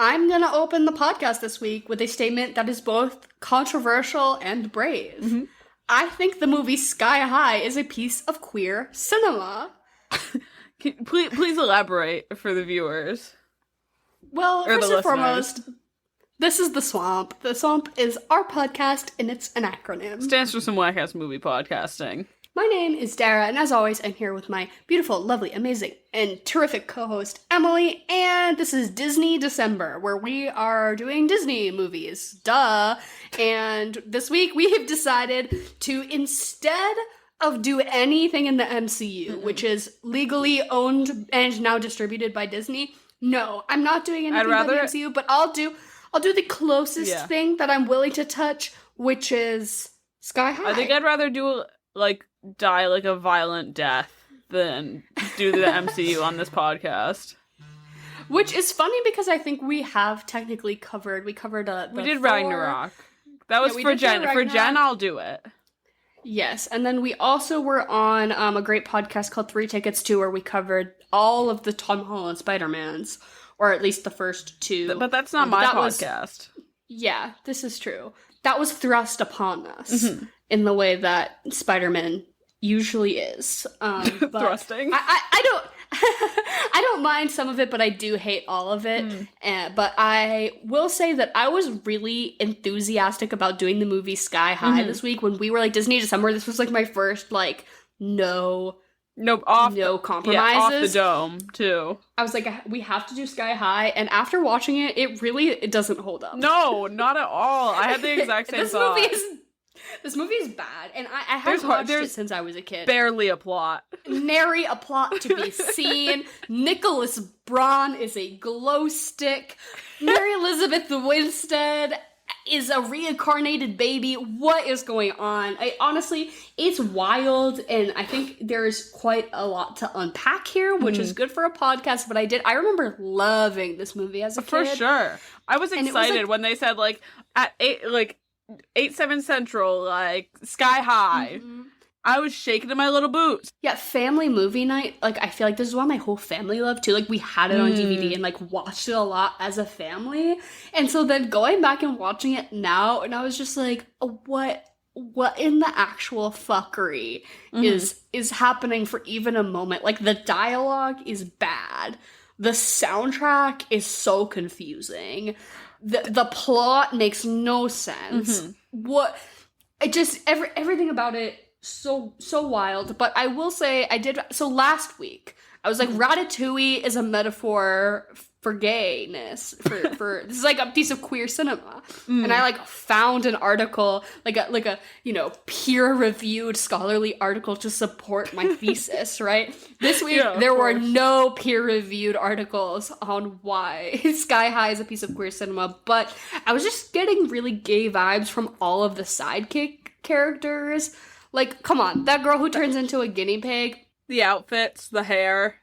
I'm going to open the podcast this week with a statement that is both controversial and brave. Mm-hmm. I think the movie Sky High is a piece of queer cinema. Please elaborate for the viewers. Well, or first the and foremost, this is The Swamp. The Swamp is our podcast, and it's an acronym. Stands for some whack-ass movie podcasting. My name is Dara, and as always, I'm here with my beautiful, lovely, amazing, and terrific co-host, Emily, and this is Disney December, where we are doing Disney movies. Duh! And this week, we have decided to, instead of do anything in the MCU, which is legally owned and now distributed by Disney, no, I'm not doing anything by the MCU, but I'll do the closest thing that I'm willing to touch, which is Sky High. I think I'd rather do, die like a violent death than do the MCU on this podcast. Which is funny because I think we have technically covered. We covered we did Thor. Ragnarok. That was for Jen. For Jen, I'll do it. Yes, and then we also were on a great podcast called 3 Tickets To, where we covered all of the Tom Holland Spider-Mans, or at least the first two. But that's not my podcast. Yeah, this is true. That was thrust upon us in the way that Spider-Man usually is. But thrusting. I don't. I don't mind some of it, but I do hate all of it. But I will say that I was really enthusiastic about doing the movie Sky High this week when we were Disney December. This was my first no compromises. Yeah, off the dome too. I was like, we have to do Sky High, and after watching it, it doesn't hold up. No, not at all. I had the exact same thought. This movie is bad, and I haven't watched it since I was a kid. Barely a plot. Nary a plot to be seen. Nicholas Braun is a glow stick. Mary Elizabeth Winstead is a reincarnated baby. What is going on? Honestly, it's wild, and I think there's quite a lot to unpack here, which is good for a podcast, but I remember loving this movie as a kid. For sure. I was excited when they said, at 8/7 Central, Sky High. I was shaking in my little boots. Yeah, family movie night. I feel like this is what my whole family loved too. We had it on DVD and watched it a lot as a family. And so then going back and watching it now, and I was just what in the actual fuckery is happening for even a moment? The dialogue is bad. The soundtrack is so confusing. The plot makes no sense. Everything about it so wild. But I will say last week I was Ratatouille is a metaphor for gayness, for this is a piece of queer cinema. And I found an article, a peer-reviewed scholarly article to support my thesis, right? This week there were no peer-reviewed articles on why Sky High is a piece of queer cinema, but I was just getting really gay vibes from all of the sidekick characters. Come on, that girl who turns into a guinea pig. The outfits, the hair.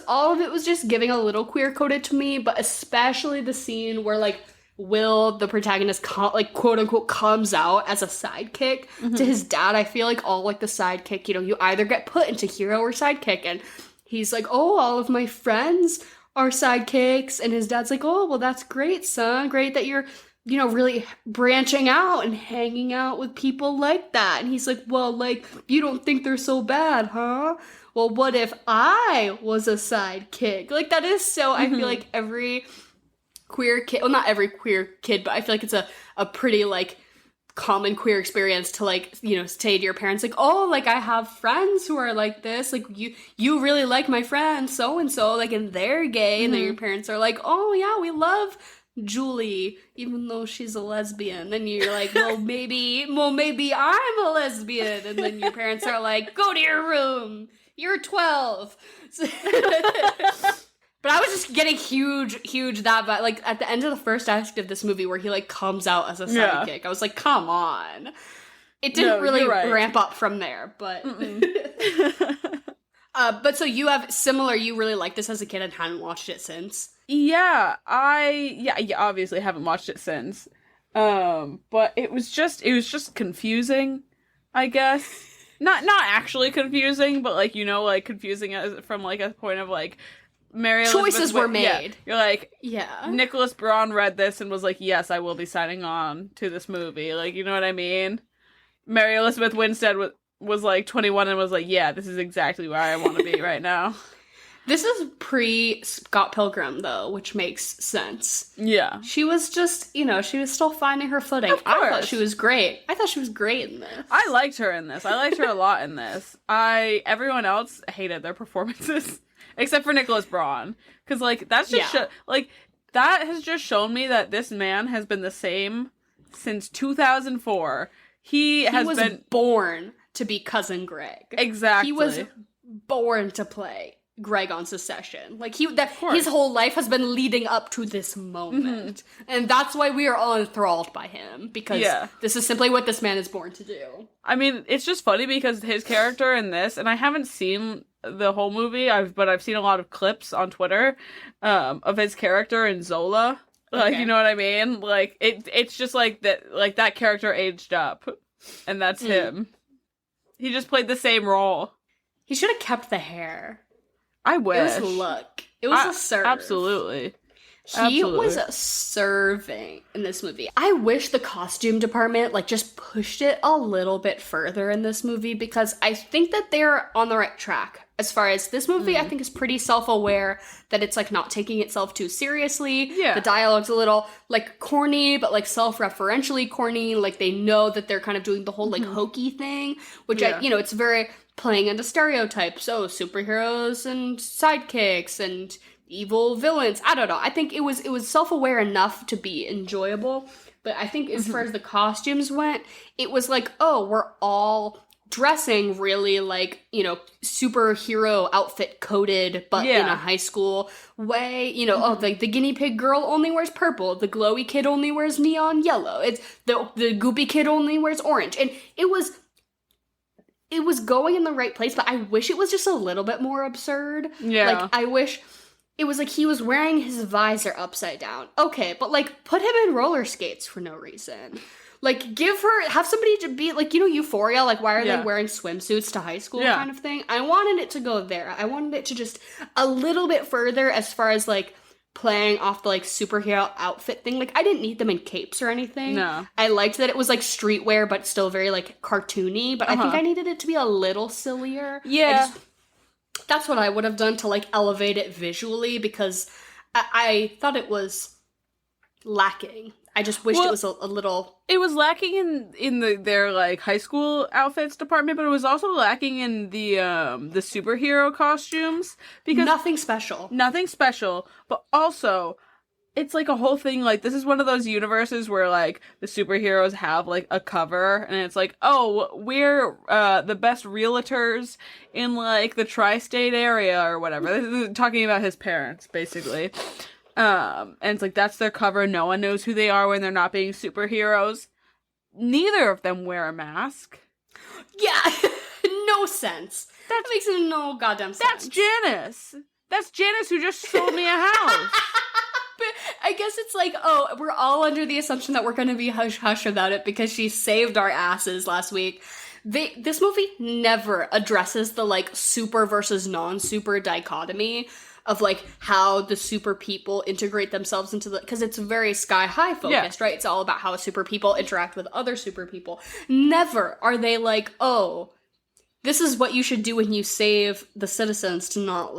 All of it was just giving a little queer-coded to me, but especially the scene where, Will, the protagonist, quote-unquote, comes out as a sidekick to his dad. I feel all, the sidekick, you either get put into hero or sidekick, and he's oh, all of my friends are sidekicks, and his dad's oh, well, that's great, son. Great that you're, really branching out and hanging out with people like that. And he's well, you don't think they're so bad, huh? Well, what if I was a sidekick? That is so, I feel every queer kid, well, not every queer kid, but I feel it's a pretty, common queer experience to, say to your parents, oh, I have friends who are like this, you really like my friend so-and-so, and they're gay, and then your parents are oh, yeah, we love Julie, even though she's a lesbian. And you're well, maybe I'm a lesbian. And then your parents are go to your room. You're 12. But I was just getting huge that vibe. At the end of the first act of this movie where he comes out as a sidekick, I was come on. It didn't really ramp up from there, but but so you really liked this as a kid and hadn't watched it since? Yeah, I obviously haven't watched it since. But it was just confusing, I guess. Not actually confusing, but confusing as from a point of Mary choices were made. Yeah. You're like, yeah. Nicholas Braun read this and was like, yes, I will be signing on to this movie. Like, you know what I mean? Mary Elizabeth Winstead was like 21 and was like, yeah, this is exactly where I want to be right now. This is pre-Scott Pilgrim, though, which makes sense. Yeah. She was just, she was still finding her footing. Of course. I thought she was great. I thought she was great in this. I liked her in this. I liked her a lot in this. Everyone else hated their performances. Except for Nicholas Braun. Because, like, that's just... that has just shown me that this man has been the same since 2004. He was been born to be Cousin Greg. Exactly. He was born to play Greg on Succession. Like, his whole life has been leading up to this moment. Mm-hmm. And that's why we are all enthralled by him. Because this is simply what this man is born to do. I mean, it's just funny because his character in this, and I haven't seen the whole movie, but I've seen a lot of clips on Twitter of his character in Zola. Like, you know what I mean? Like, it's just like that character aged up. And that's him. He just played the same role. He should have kept the hair. I wish. It was luck. It was a serve. Absolutely. He was serving in this movie. I wish the costume department, just pushed it a little bit further in this movie, because I think that they're on the right track. As far as this movie, I think is pretty self-aware that it's, not taking itself too seriously. Yeah. The dialogue's a little, corny, but, self-referentially corny. They know that they're kind of doing the whole, hokey thing, which, it's very playing into stereotypes. So, superheroes and sidekicks and evil villains. I don't know. I think it was self-aware enough to be enjoyable. But I think as far as the costumes went, it was we're all dressing really superhero outfit coded, but in a high school way. The guinea pig girl only wears purple, the glowy kid only wears neon yellow, it's the goopy kid only wears orange, and it was going in the right place, but I wish it was just a little bit more absurd. I wish it was he was wearing his visor upside down. Okay, but put him in roller skates for no reason. Have somebody to be, Euphoria, why are they wearing swimsuits to high school kind of thing? I wanted it to go there. I wanted it to just a little bit further as far as, playing off the, superhero outfit thing. I didn't need them in capes or anything. No. I liked that it was, streetwear, but still very, cartoony. But I think I needed it to be a little sillier. Yeah. That's what I would have done to, elevate it visually, because I thought it was lacking. I just wished it was a little... It was lacking in their high school outfits department, but it was also lacking in the superhero costumes, because nothing special, but also it's a whole thing. This is one of those universes where the superheroes have a cover, and it's oh, we're the best realtors in the tri-state area or whatever. This is talking about his parents, basically. And it's that's their cover. No one knows who they are when they're not being superheroes. Neither of them wear a mask. Yeah, no sense. That makes no goddamn sense. That's Janice. That's Janice who just sold me a house. But I guess it's we're all under the assumption that we're going to be hush-hush about it because she saved our asses last week. This movie never addresses the, super versus non-super dichotomy of, how the super people integrate themselves into because it's very Sky High focused, right? It's all about how super people interact with other super people. Never are they oh, this is what you should do when you save the citizens to not,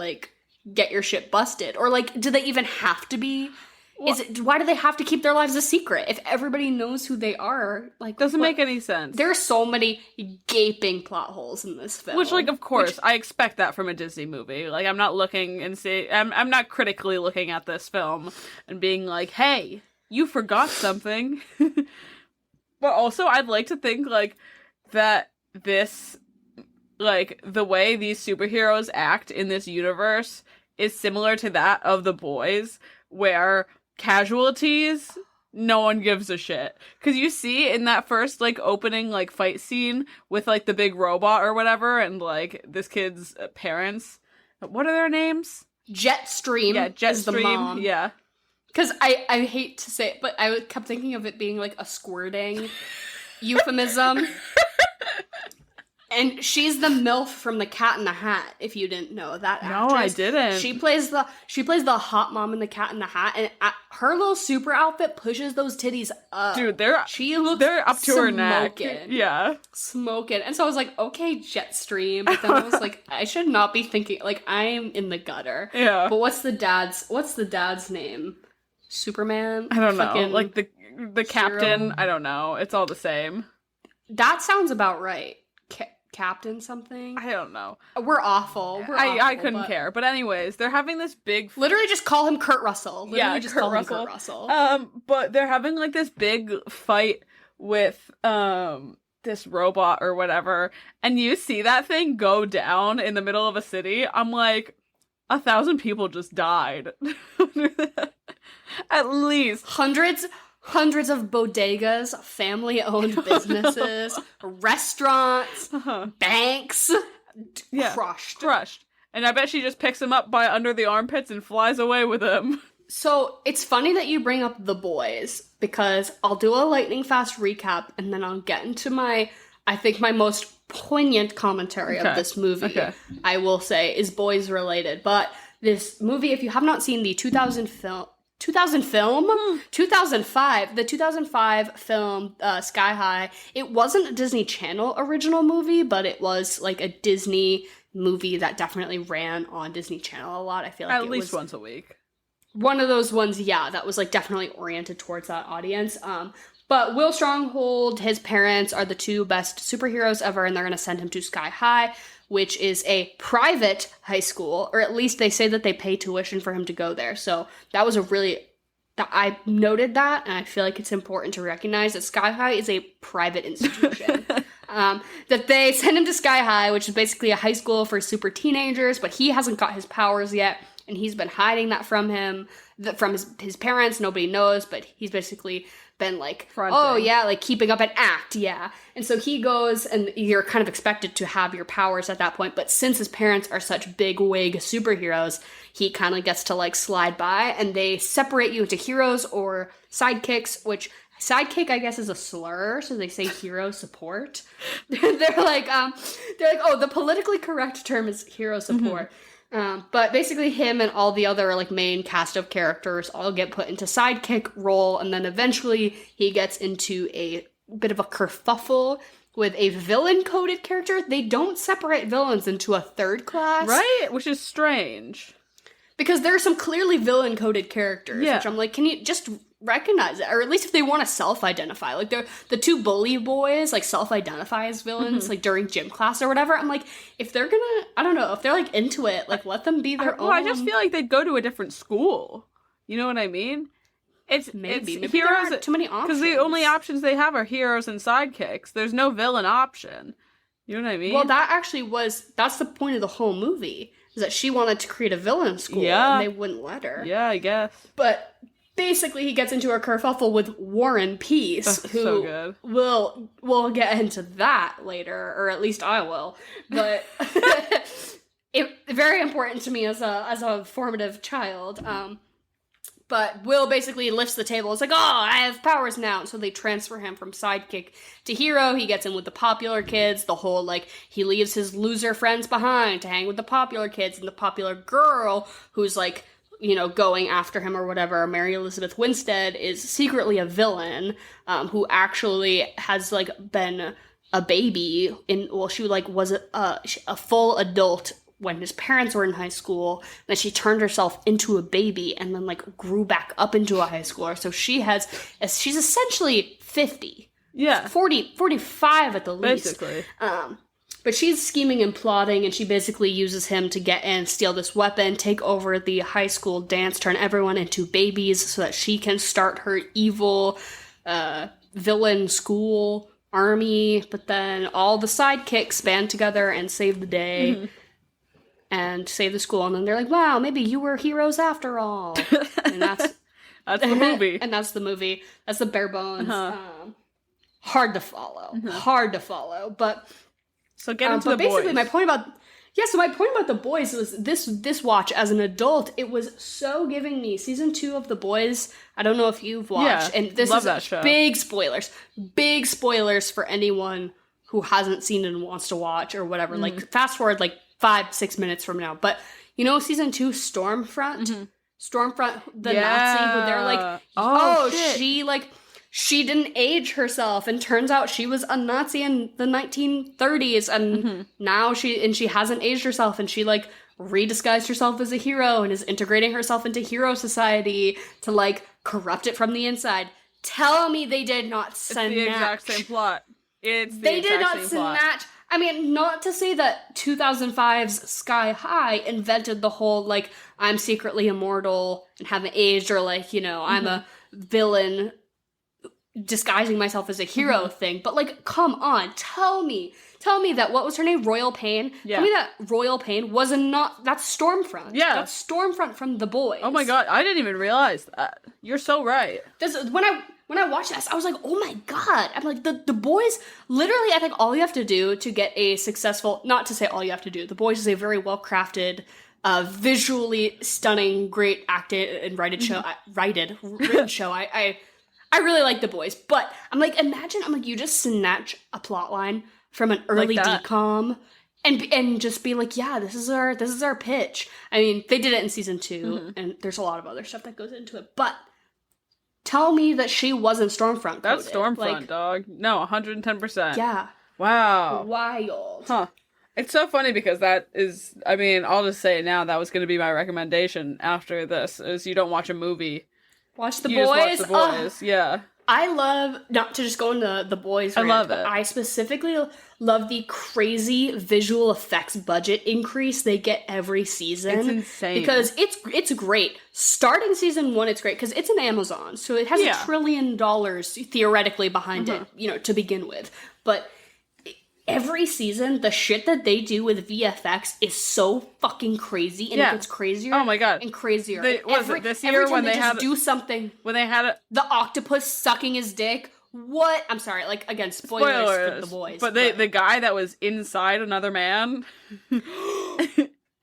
get your shit busted. Or, do they even have to be? Why do they have to keep their lives a secret? If everybody knows who they are, doesn't make any sense. There are so many gaping plot holes in this film. Which, of course, I expect that from a Disney movie. I'm not looking and I'm not critically looking at this film and being hey, you forgot something. But also, I'd like to think, that this, the way these superheroes act in this universe is similar to that of The Boys, where casualties, no one gives a shit. Because you see in that first, opening, fight scene with, the big robot or whatever, and, this kid's parents, what are their names? Jetstream. Yeah, Jetstream, is the mom. Yeah. Because I hate to say it, but I kept thinking of it being, a squirting euphemism. And she's the MILF from The Cat in the Hat, if you didn't know that actress. No, I didn't. She plays the hot mom in The Cat in the Hat, and her little super outfit pushes those titties up. Dude, they're up to her neck. Yeah. Smoking. And so I was like, okay, Jetstream. But then I was like, I should not be thinking, like, I am in the gutter. Yeah. But what's the dad's name? Superman? I don't know. Like the captain, I don't know. It's all the same. That sounds about right. Captain something? I don't know. We're awful. I couldn't care. But anyways, they're having this big... Literally just call him Kurt Russell. Kurt Russell. But they're having like this big fight with this robot or whatever. And you see that thing go down in the middle of a city. I'm like, 1,000 people just died. At least. Hundreds of bodegas, family-owned businesses, restaurants, banks, crushed. And I bet she just picks him up by under the armpits and flies away with him. So, it's funny that you bring up The Boys, because I'll do a lightning fast recap, and then I'll get into my most poignant commentary of this movie, I will say, is boys related. But this movie, if you have not seen the 2005 film Sky High, it wasn't a Disney Channel original movie, but it was like a Disney movie that definitely ran on Disney Channel a lot. I feel like at least once a week. One of those ones, that was like definitely oriented towards that audience. But Will Stronghold, his parents are the two best superheroes ever, and they're going to send him to Sky High, which is a private high school, or at least they say that they pay tuition for him to go there. So that was I noted that, and I feel like it's important to recognize that Sky High is a private institution. That they send him to Sky High, which is basically a high school for super teenagers, but he hasn't got his powers yet, and he's been hiding that from his parents. Nobody knows, but he's basically been like, keeping up an act, And so he goes, and you're kind of expected to have your powers at that point, but since his parents are such big wig superheroes, he kind of gets to like slide by, and they separate you into heroes or sidekicks, which sidekick, I guess, is a slur, so they say hero support. they're like, oh, the politically correct term is hero support. But basically him and all the other like main cast of characters all get put into sidekick role, and then eventually he gets into a bit of a kerfuffle with a villain-coded character. They don't separate villains into a third class. Right? Which is strange. Because there are some clearly villain-coded characters, which I'm like, can you just recognize it? Or at least if they want to self-identify. Like, the two bully boys, like, self-identify as villains, like, during gym class or whatever. I'm like, if they're gonna, I don't know, if they're, like, into it, like, let them be their own. Well, I just feel like they'd go to a different school. You know what I mean? Maybe heroes, there aren't too many options. Because the only options they have are heroes and sidekicks. There's no villain option. You know what I mean? Well, that's the point of the whole movie, is that she wanted to create a villain school, and they wouldn't let her. Yeah, I guess. But basically, he gets into a kerfuffle with Warren Peace, who so good. We'll get into that later, or at least I will. But very important to me as a formative child. But Will basically lifts the table. It's like, oh, I have powers now. And so they transfer him from sidekick to hero. He gets in with the popular kids. The whole, like, he leaves his loser friends behind to hang with the popular kids. And the popular girl, who's, like, you know, going after him or whatever, Mary Elizabeth Winstead, is secretly a villain, who actually has, like, been a baby she, like, was a full adult when his parents were in high school, then she turned herself into a baby and then, like, grew back up into a high schooler. So she's essentially 50. Yeah. 45 at the least. Basically. But she's scheming and plotting, and she basically uses him to get in, steal this weapon, take over the high school dance, turn everyone into babies so that she can start her evil villain school army. But then all the sidekicks band together and save the day. Mm-hmm. And save the school, and then they're like, wow, maybe you were heroes after all. And that's the movie. And that's the movie. That's the bare bones. Hard to follow. Hard to follow. But so get into the basically boys. my point about The Boys was this watch as an adult, it was so giving me season 2 of The Boys. I don't know if you've watched. Yeah, and this love is that show. Big spoilers for anyone who hasn't seen it and wants to watch or whatever, like fast forward like 5-6 minutes from now. But you know, season 2 Stormfront, Stormfront, the Nazi who they're like, she didn't age herself, and turns out she was a Nazi in the 1930s, and now she hasn't aged herself, and she like redisguised herself as a hero and is integrating herself into hero society to like corrupt it from the inside. Tell me they did not snatch. It's the exact same plot. They did not snatch. I mean, not to say that 2005's Sky High invented the whole, like, I'm secretly immortal and haven't aged, or like, you know, I'm a villain disguising myself as a hero thing. But like, come on, tell me that, what was her name? Royal Pain? Yeah. Tell me that Royal Pain was that's Stormfront. Yeah. That's Stormfront from The Boys. Oh my god, I didn't even realize that. You're so right. When I watched this, I was like, oh my god. I'm like, the Boys, literally, I think all you have to do to get a successful, not to say all you have to do, The Boys is a very well-crafted, visually stunning, great acted and written show. I really like The Boys, but I'm like, imagine, you just snatch a plot line from an early DCOM and just be like, yeah, this is our pitch. I mean, they did it in season 2, and there's a lot of other stuff that goes into it, but tell me that she wasn't Stormfront coded. That's Stormfront, like, dog. No, 110%. Yeah. Wow. Wild. Huh. It's so funny because that is, I mean, I'll just say it now, that was going to be my recommendation after this, is you don't watch a movie. Watch The Boys? Watch The Boys, yeah. I love, not to just go into The Boys rant, I love it. I specifically love the crazy visual effects budget increase they get every season. It's insane. Because it's great. Starting season 1, it's great, because it's an Amazon, so it has $1 trillion theoretically behind it, you know, to begin with. But every season, the shit that they do with VFX is so fucking crazy, and it gets crazier. Oh my god, and crazier. This year when they had do something, when they had the octopus sucking his dick. What? I'm sorry. Like, again, spoilers for The Boys. But the guy that was inside another man.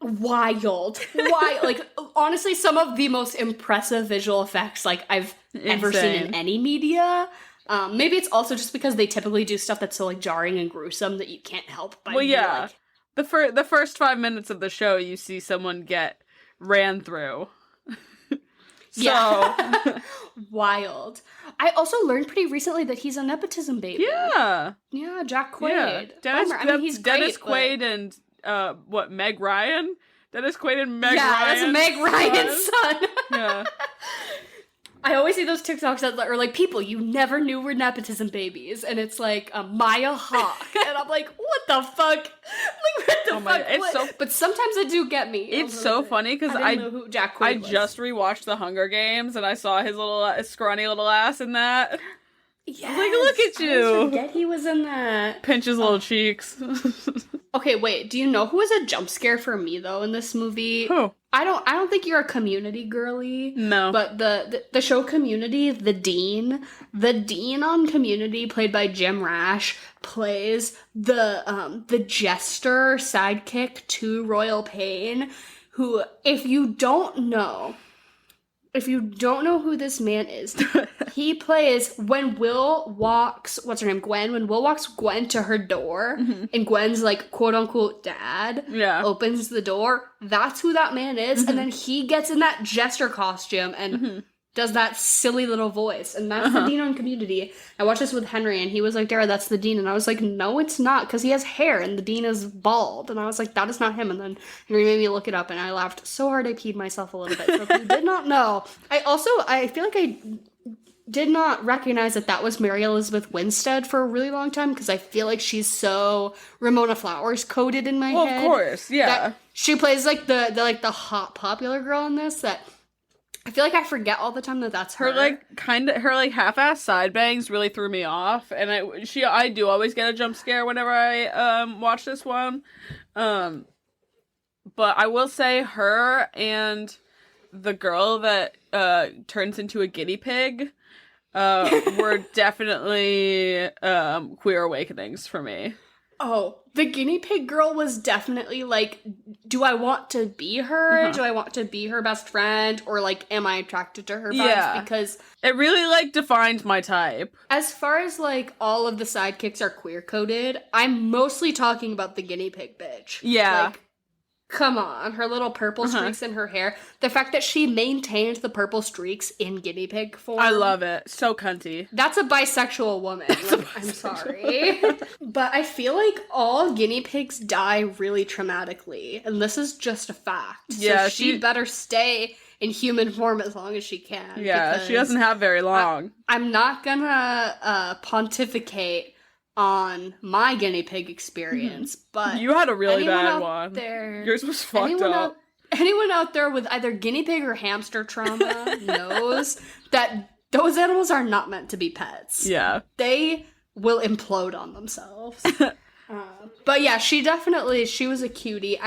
Wild. Like, honestly, some of the most impressive visual effects like I've ever seen in any media. Maybe it's also just because they typically do stuff that's so like jarring and gruesome that you can't help but like, the first 5 minutes of the show you see someone get ran through. Wild. I also learned pretty recently that he's a nepotism baby. Yeah, Jack Quaid. Yeah. He's Dennis Quaid and Meg Ryan? Dennis Quaid and Meg Ryan. Yeah, that's Meg Ryan's son. Yeah. I always see those TikToks that are like, people you never knew were nepotism babies, and it's like Maya Hawke, and I'm like, what the fuck? Like, what the fuck? It's but sometimes it do get me. It's so funny because I know who Jack Quaid was. Just rewatched The Hunger Games, and I saw his little scrawny little ass in that. Yeah, like, look at you. I forget he was in that. Pinch his little cheeks. Okay, wait. Do you know who was a jump scare for me though in this movie? Who? I don't think you're a Community girly. No. But the show Community, the Dean on Community, played by Jim Rash, plays the jester sidekick to Royal Pain, who, if you don't know who this man is, he plays when Will walks, when Will walks Gwen to her door, and Gwen's like quote unquote dad opens the door, that's who that man is, and then he gets in that jester costume and does that silly little voice, and that's the Dean on Community. I watched this with Henry, and he was like, Dara, that's the Dean, and I was like, no, it's not, because he has hair, and the Dean is bald, and I was like, that is not him, and then Henry made me look it up, and I laughed so hard I peed myself a little bit, so if you did not know, I feel like I did not recognize that was Mary Elizabeth Winstead for a really long time, because I feel like she's so Ramona Flowers coded in my head. Well, of course, yeah. She plays like the hot popular girl in this that I feel like I forget all the time that that's her. Her half-ass side bangs really threw me off, and I do always get a jump scare whenever I watch this one. But I will say her and the girl that turns into a guinea pig were definitely queer awakenings for me. Oh, the guinea pig girl was definitely like, do I want to be her? Do I want to be her best friend? Or like, am I attracted to her vibes? Yeah. Because it really like defines my type. as far as like all of the sidekicks are queer coded, I'm mostly talking about the guinea pig bitch. Yeah. Like, come on, her little purple streaks in her hair. The fact that she maintained the purple streaks in guinea pig form. I love it. So cunty. That's a bisexual woman. Like, I'm sorry. But I feel like all guinea pigs die really traumatically. And this is just a fact. Yeah, so she better stay in human form as long as she can. Yeah, she doesn't have very long. I'm not gonna pontificate on my guinea pig experience, but you had a really bad one. Yours was fucked up. Anyone out there with either guinea pig or hamster trauma knows that those animals are not meant to be pets. Yeah. They will implode on themselves. But yeah, she was a cutie.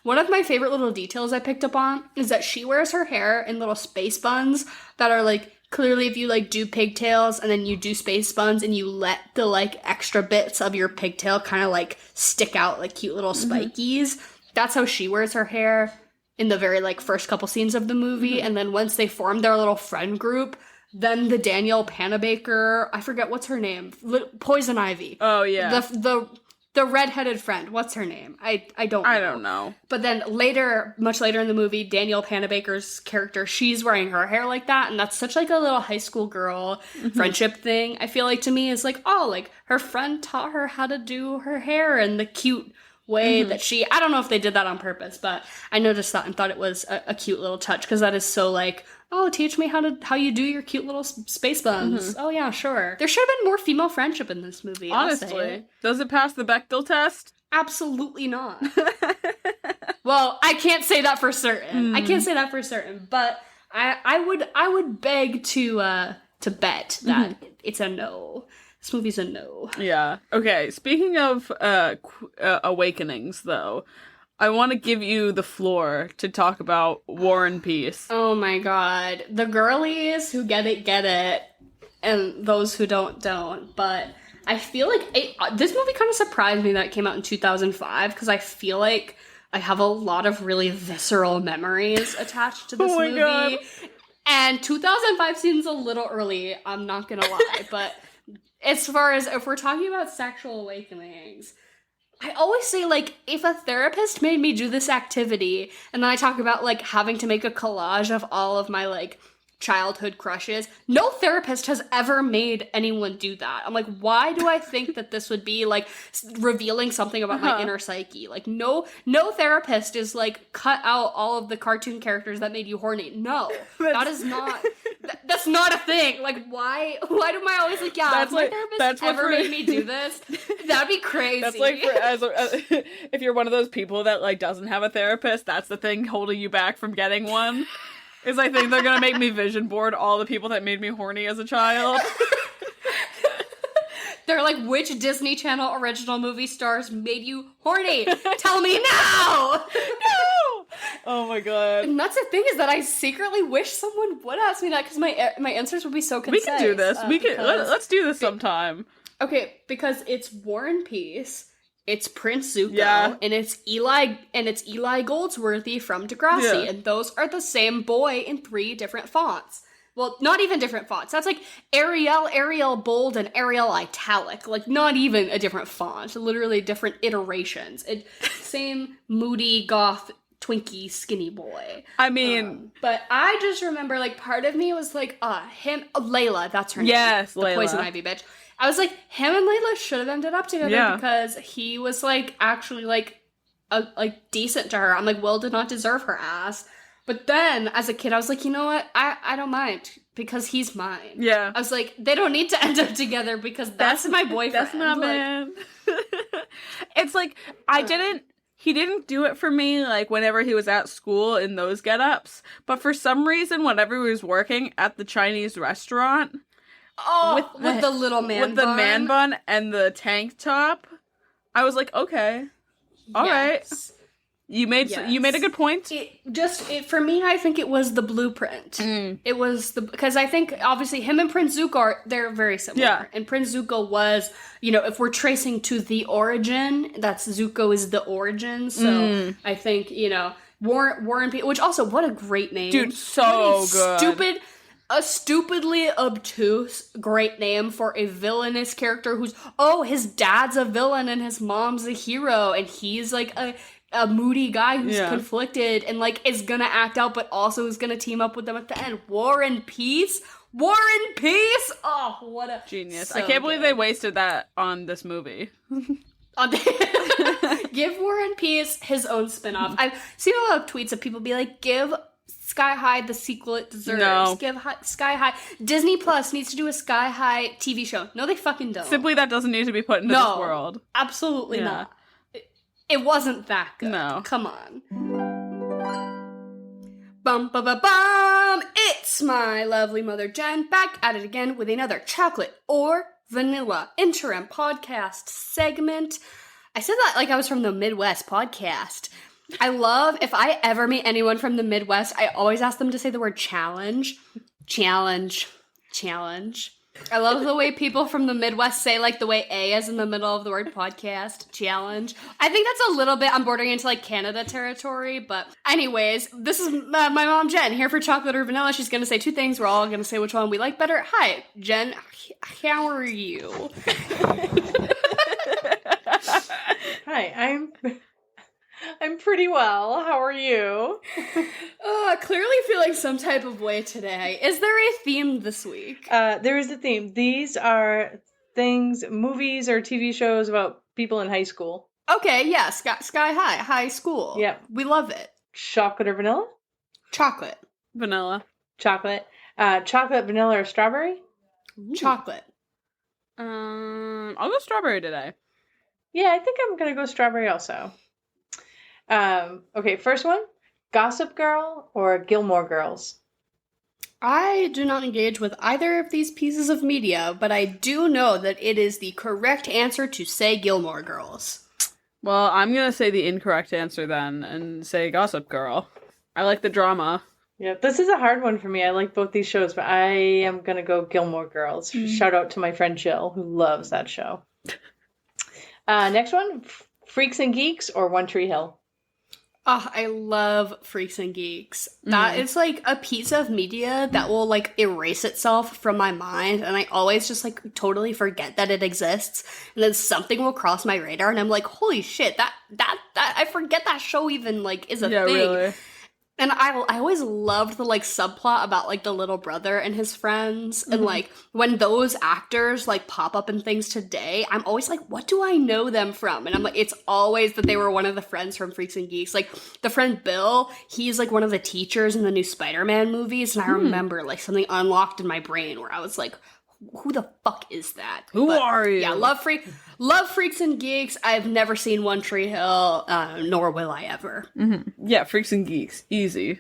One of my favorite little details I picked up on is that she wears her hair in little space buns that are like, clearly, if you, like, do pigtails and then you do space buns and you let the, like, extra bits of your pigtail kind of, like, stick out like cute little spikies, that's how she wears her hair in the very, like, first couple scenes of the movie. And then once they form their little friend group, then the Danielle Panabaker, I forget what's her name, Poison Ivy. Oh, yeah. The redheaded friend, what's her name? I don't know. I don't know. But then later, much later in the movie, Danielle Panabaker's character, she's wearing her hair like that, and that's such like a little high school girl friendship thing. I feel like to me is like, oh, like her friend taught her how to do her hair in the cute way that I don't know if they did that on purpose, but I noticed that and thought it was a cute little touch, because that is so like, oh, teach me how you do your cute little space buns. Oh yeah, sure. There should have been more female friendship in this movie. Honestly, does it pass the Bechdel test? Absolutely not. Well, I can't say that for certain. But I would beg to bet that it's a no. This movie's a no. Yeah. Okay. Speaking of awakenings, though, I want to give you the floor to talk about War and Peace. Oh my god. The girlies who get it, and those who don't. But I feel like this movie kind of surprised me that it came out in 2005, because I feel like I have a lot of really visceral memories attached to this movie. God. And 2005 seems a little early, I'm not gonna lie, but as far as if we're talking about sexual awakenings, I always say, like, if a therapist made me do this activity, and then I talk about, like, having to make a collage of all of my, like, childhood crushes, no therapist has ever made anyone do that. I'm like, why do I think that this would be, like, revealing something about my inner psyche? Like, no therapist is, like, cut out all of the cartoon characters that made you horny. No, that is not... That's not a thing. Like, why do I always like, yeah, if my therapist ever made me do this, that'd be crazy. That's like, if you're one of those people that, like, doesn't have a therapist, that's the thing holding you back from getting one. Is I think they're gonna make me vision board all the people that made me horny as a child. They're like, which Disney Channel original movie stars made you horny? Tell me now! No! Oh my god. And that's the thing, is that I secretly wish someone would ask me that, because my answers would be so concise. We can do this. Let's do this sometime. Okay, because it's War and Peace, it's Prince Zuko, and it's Eli Goldsworthy from Degrassi, and those are the same boy in 3 different fonts. Well, not even different fonts. That's like Arial bold, and Arial italic. Like, not even a different font. Literally different iterations. Same moody, goth, twinkie, skinny boy. I mean... but I just remember, like, part of me was like, Layla, that's her name. Yes, the Layla. Poison Ivy bitch. I was like, him and Layla should have ended up together, because he was, like, actually, like, decent to her. I'm like, Will did not deserve her ass. But then, as a kid, I was like, you know what? I don't mind, because he's mine. Yeah. I was like, they don't need to end up together, because that's my boyfriend. That's my man. It's like, he didn't do it for me, like, whenever he was at school in those get-ups. But for some reason, whenever he was working at the Chinese restaurant... Oh, with the little man bun. With the man bun and the tank top, I was like, okay. All right. You made a good point. For me, I think it was the blueprint. It was because I think obviously him and Prince Zuko they're very similar. Yeah. And Prince Zuko was, if we're tracing to the origin, that's Zuko is the origin. So I think, Warren P, which also what a great name. Dude, so good. A stupidly obtuse great name for a villainous character his dad's a villain and his mom's a hero and he's like a moody guy who's conflicted and like is gonna act out but also is gonna team up with them at the end. War and Peace? Oh, what a genius. I can't believe they wasted that on this movie. Give War and Peace his own spin-off. I've seen a lot of tweets of people be like, give Sky High the sequel it deserves. No. Give Sky High. Disney Plus needs to do a Sky High TV show. No, they fucking don't. Simply that doesn't need to be put into this world. Absolutely not. It wasn't that good. No. Come on. Bum ba ba bum! It's my lovely mother Jen back at it again with another chocolate or vanilla interim podcast segment. I said that like I was from the Midwest podcast. I love, if I ever meet anyone from the Midwest, I always ask them to say the word challenge. Challenge. Challenge. I love the way people from the Midwest say, like, the way A is in the middle of the word podcast. Challenge. I think that's a little bit, I'm bordering into, like, Canada territory, but anyways, this is my mom, Jen, here for chocolate or vanilla. She's gonna say two things. We're all gonna say which one we like better. Hi, Jen. How are you? Hi, I'm pretty well. How are you? Clearly feeling some type of way today. Is there a theme this week? There is a theme. These are things, movies or TV shows about people in high school. Okay, yeah, Sky High, high school. Yep. We love it. Chocolate or vanilla? Chocolate. Vanilla. Chocolate. Chocolate, vanilla, or strawberry? Ooh. Chocolate. I'll go strawberry today. Yeah, I think I'm gonna go strawberry also. Okay, first one. Gossip Girl or Gilmore Girls? I do not engage with either of these pieces of media, but I do know that it is the correct answer to say Gilmore Girls. Well, I'm gonna say the incorrect answer then and say Gossip Girl. I like the drama. Yeah, this is a hard one for me. I like both these shows, but I am gonna go Gilmore Girls. Shout out to my friend Jill, who loves that show. Next one. Freaks and Geeks or One Tree Hill? Oh, I love Freaks and Geeks. That is like a piece of media that will like erase itself from my mind, and I always just like totally forget that it exists. And then something will cross my radar, and I'm like, "Holy shit! That I forget that show even like is a thing." Really. And I always loved the, like, subplot about, like, the little brother and his friends. And, like, when those actors, like, pop up in things today, I'm always like, what do I know them from? And I'm like, it's always that they were one of the friends from Freaks and Geeks. Like, the friend Bill, he's, like, one of the teachers in the new Spider-Man movies. And I remember, like, something unlocked in my brain where I was like, who the fuck is that? Who are you? Yeah, love Freaks and Geeks. I've never seen One Tree Hill, nor will I ever. Mm-hmm. Yeah, Freaks and Geeks. Easy.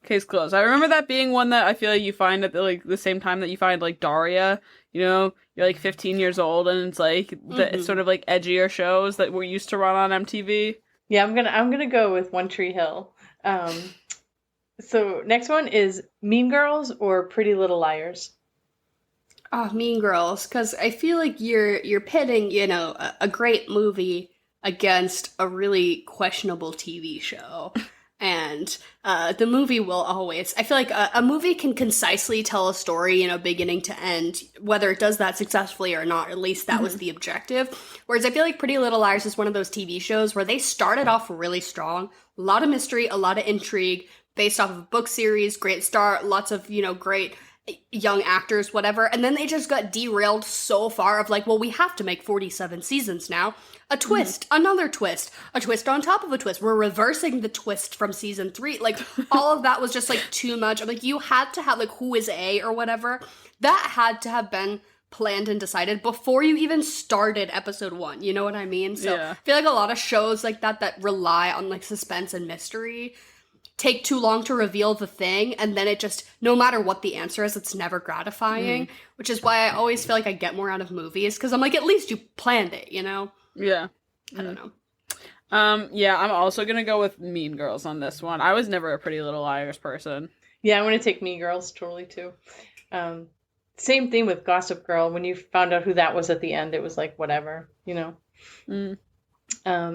Case closed. I remember that being one that I feel like you find at the same time that you find like Daria. You know, you're like 15 years old and it's like the sort of like edgier shows that were used to run on MTV. Yeah, I'm gonna go with One Tree Hill. So next one is Mean Girls or Pretty Little Liars. Oh, Mean Girls, because I feel like you're pitting, a great movie against a really questionable TV show. And the movie will always, I feel like a movie can concisely tell a story, beginning to end, whether it does that successfully or not. At least that was the objective. Whereas I feel like Pretty Little Liars is one of those TV shows where they started off really strong. A lot of mystery, a lot of intrigue, based off of a book series, great start, lots of, great young actors, whatever, and then they just got derailed so far of like, well, we have to make 47 seasons now. A twist, another twist, a twist on top of a twist. We're reversing the twist from season 3. Like, all of that was just like too much. I'm like, you had to have like who is A or whatever. That had to have been planned and decided before you even started episode 1. You know what I mean? So yeah. I feel like a lot of shows like that rely on like suspense and mystery take too long to reveal the thing, and then it just, no matter what the answer is, it's never gratifying, which is why I always feel like I get more out of movies, because I'm like, at least you planned it, Yeah. I don't know. Yeah, I'm also gonna go with Mean Girls on this one. I was never a Pretty Little Liars person. Yeah, I'm going to take Mean Girls totally too. Same thing with Gossip Girl. When you found out who that was at the end, it was like, whatever, you know. Mm.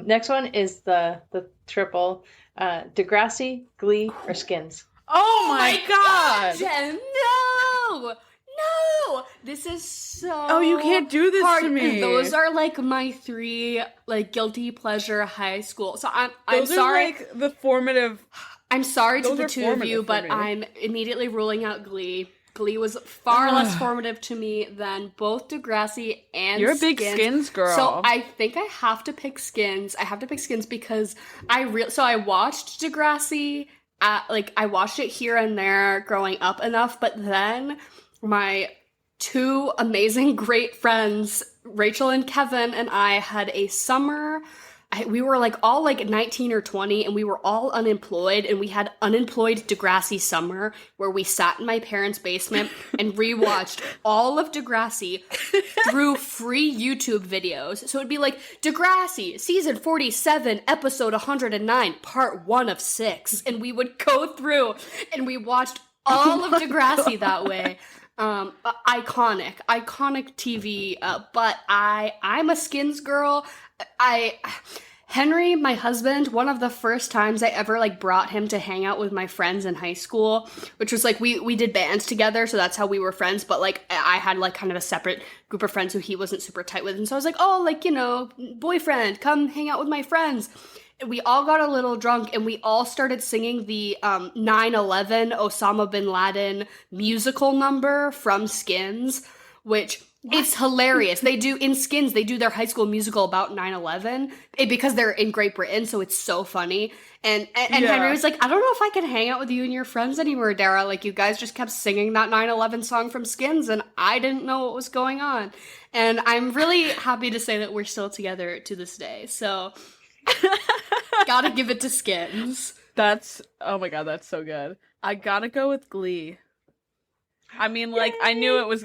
Next one is the triple Degrassi, Glee, or Skins. Oh my god! Jen, no! No! This is so Oh, you can't do this hard. to me. Those are like my 3 like guilty pleasure high school. So I'm Those sorry. are like the formative. I'm sorry to Those the are two of you, formative for but me. I'm immediately ruling out Glee. Glee was far less formative to me than both Degrassi and You're a big Skins. Skins girl. So I think I have to pick Skins. I have to pick Skins because I watched Degrassi I watched it here and there growing up enough, but then my 2 amazing great friends, Rachel and Kevin, and I had a summer. We were like all like 19 or 20 and we were all unemployed, and we had unemployed Degrassi summer where we sat in my parents' basement and rewatched all of Degrassi through free YouTube videos. So it'd be like Degrassi season 47 episode 109 part 1 of 6, and we would go through and we watched all of Degrassi that way. Iconic TV, but I'm a Skins girl. Henry, my husband, one of the first times I ever like brought him to hang out with my friends in high school, which was like we did bands together, so that's how we were friends, but like I had like kind of a separate group of friends who he wasn't super tight with, and so I was like, oh, like, you know, boyfriend, come hang out with my friends. And we all got a little drunk and we all started singing the 9/11 Osama bin Laden musical number from Skins, which it's hilarious. They do, in Skins, they do their high school musical about 9/11 because they're in Great Britain, so it's so funny. And Henry was like, I don't know if I can hang out with you and your friends anymore, Dara. Like, you guys just kept singing that 9/11 song from Skins, and I didn't know what was going on. And I'm really happy to say that we're still together to this day, so gotta give it to Skins. Oh my god, that's so good. I gotta go with Glee. I mean, like, I knew it was,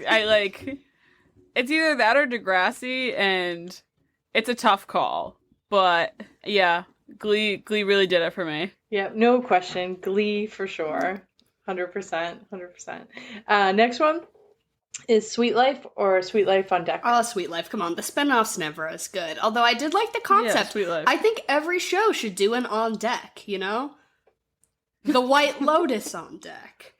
it's either that or Degrassi, and it's a tough call. But, yeah, Glee really did it for me. Yeah, no question. Glee for sure. 100%. Next one is Sweet Life or Sweet Life on Deck. Oh, Sweet Life, come on. The spinoff's never as good. Although I did like the concept. Yeah, Sweet Life. I think every show should do an on deck, you know? The White Lotus on deck.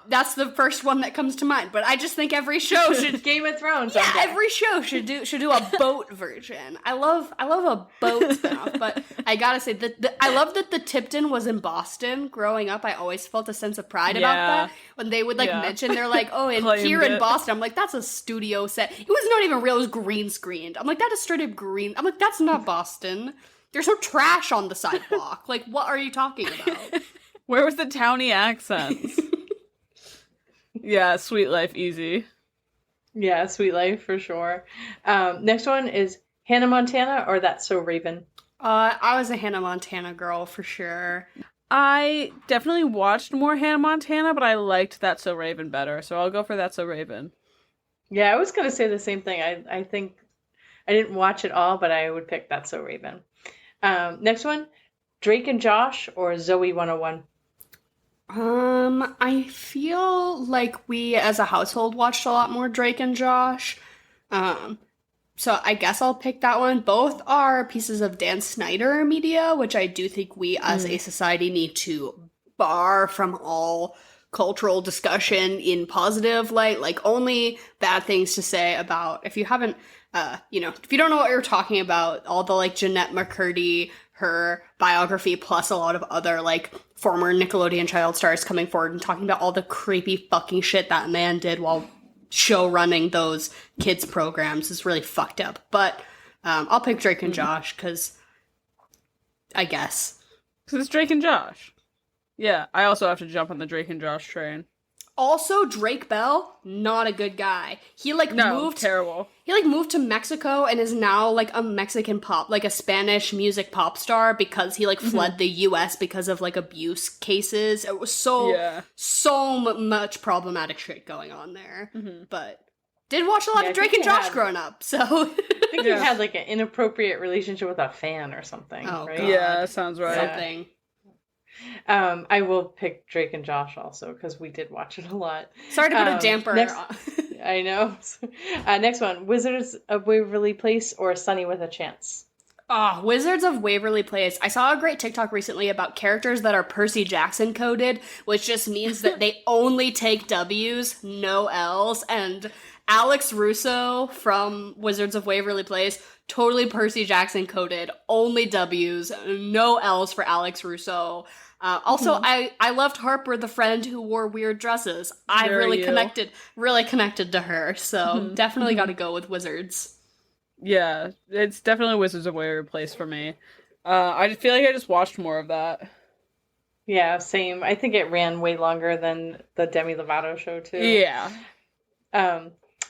That's the first one that comes to mind, but I just think every show should Game of Thrones. yeah, every show should do a boat version. I love a boat spinoff, but I gotta say that I love that the Tipton was in Boston. Growing up, I always felt a sense of pride about that when they would mention they're like, oh, and here in Boston, I'm like, that's a studio set. It was not even real; it was green screened. I'm like, that is straight up green. I'm like, that's not Boston. There's no trash on the sidewalk. Like, what are you talking about? Where was the towny accents? Yeah, Sweet Life, easy. Yeah, Sweet Life for sure. Next one is Hannah Montana or That's So Raven. I was a Hannah Montana girl for sure. I definitely watched more Hannah Montana, but I liked That's So Raven better, so I'll go for That's So Raven. Yeah, I was going to say the same thing. I think I didn't watch it all, but I would pick That's So Raven. Next one, Drake and Josh or Zoe 101. I feel like we as a household watched a lot more Drake and Josh. So I guess I'll pick that one. Both are pieces of Dan Snyder media, which I do think we as a society need to bar from all cultural discussion in positive light. Like, only bad things to say about, if you haven't, if you don't know what you're talking about, all the like Jeanette McCurdy, her biography, plus a lot of other like former Nickelodeon child stars coming forward and talking about all the creepy fucking shit that man did while show running those kids programs is really fucked up. But I'll pick Drake and Josh because I guess. Because it's Drake and Josh. Yeah, I also have to jump on the Drake and Josh train. Also, Drake Bell, not a good guy. He moved terrible. He moved to Mexico and is now like a Mexican pop, like a Spanish music pop star because he fled the US because of like abuse cases. It was so much problematic shit going on there. But did watch a lot of Drake and Josh growing up, so think you had like an inappropriate relationship with a fan or something, right? God. Yeah, sounds right. Something. I will pick Drake and Josh also because we did watch it a lot. Sorry to put a damper. I know. Next one, Wizards of Waverly Place or Sunny with a Chance? Oh, Wizards of Waverly Place. I saw a great TikTok recently about characters that are Percy Jackson coded, which just means that they only take W's, no L's, and Alex Russo from Wizards of Waverly Place, totally Percy Jackson coded, only W's, no L's for Alex Russo. Also, I loved Harper, the friend who wore weird dresses. I really connected to her, so definitely got to go with Wizards. Yeah, it's definitely Wizards of Waverly Place for me. I just feel like I just watched more of that. Yeah, same. I think it ran way longer than the Demi Lovato show too. Yeah.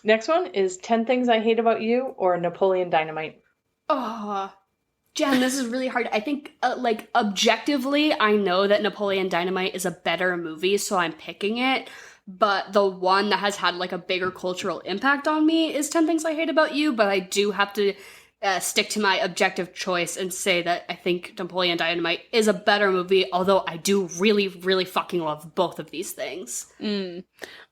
Next one is 10 Things I Hate About You or Napoleon Dynamite. Oh, Jen, this is really hard. I think, objectively, I know that Napoleon Dynamite is a better movie, so I'm picking it. But the one that has had, a bigger cultural impact on me is 10 Things I Hate About You, but I do have to stick to my objective choice and say that I think Napoleon Dynamite is a better movie, although I do really, really fucking love both of these things.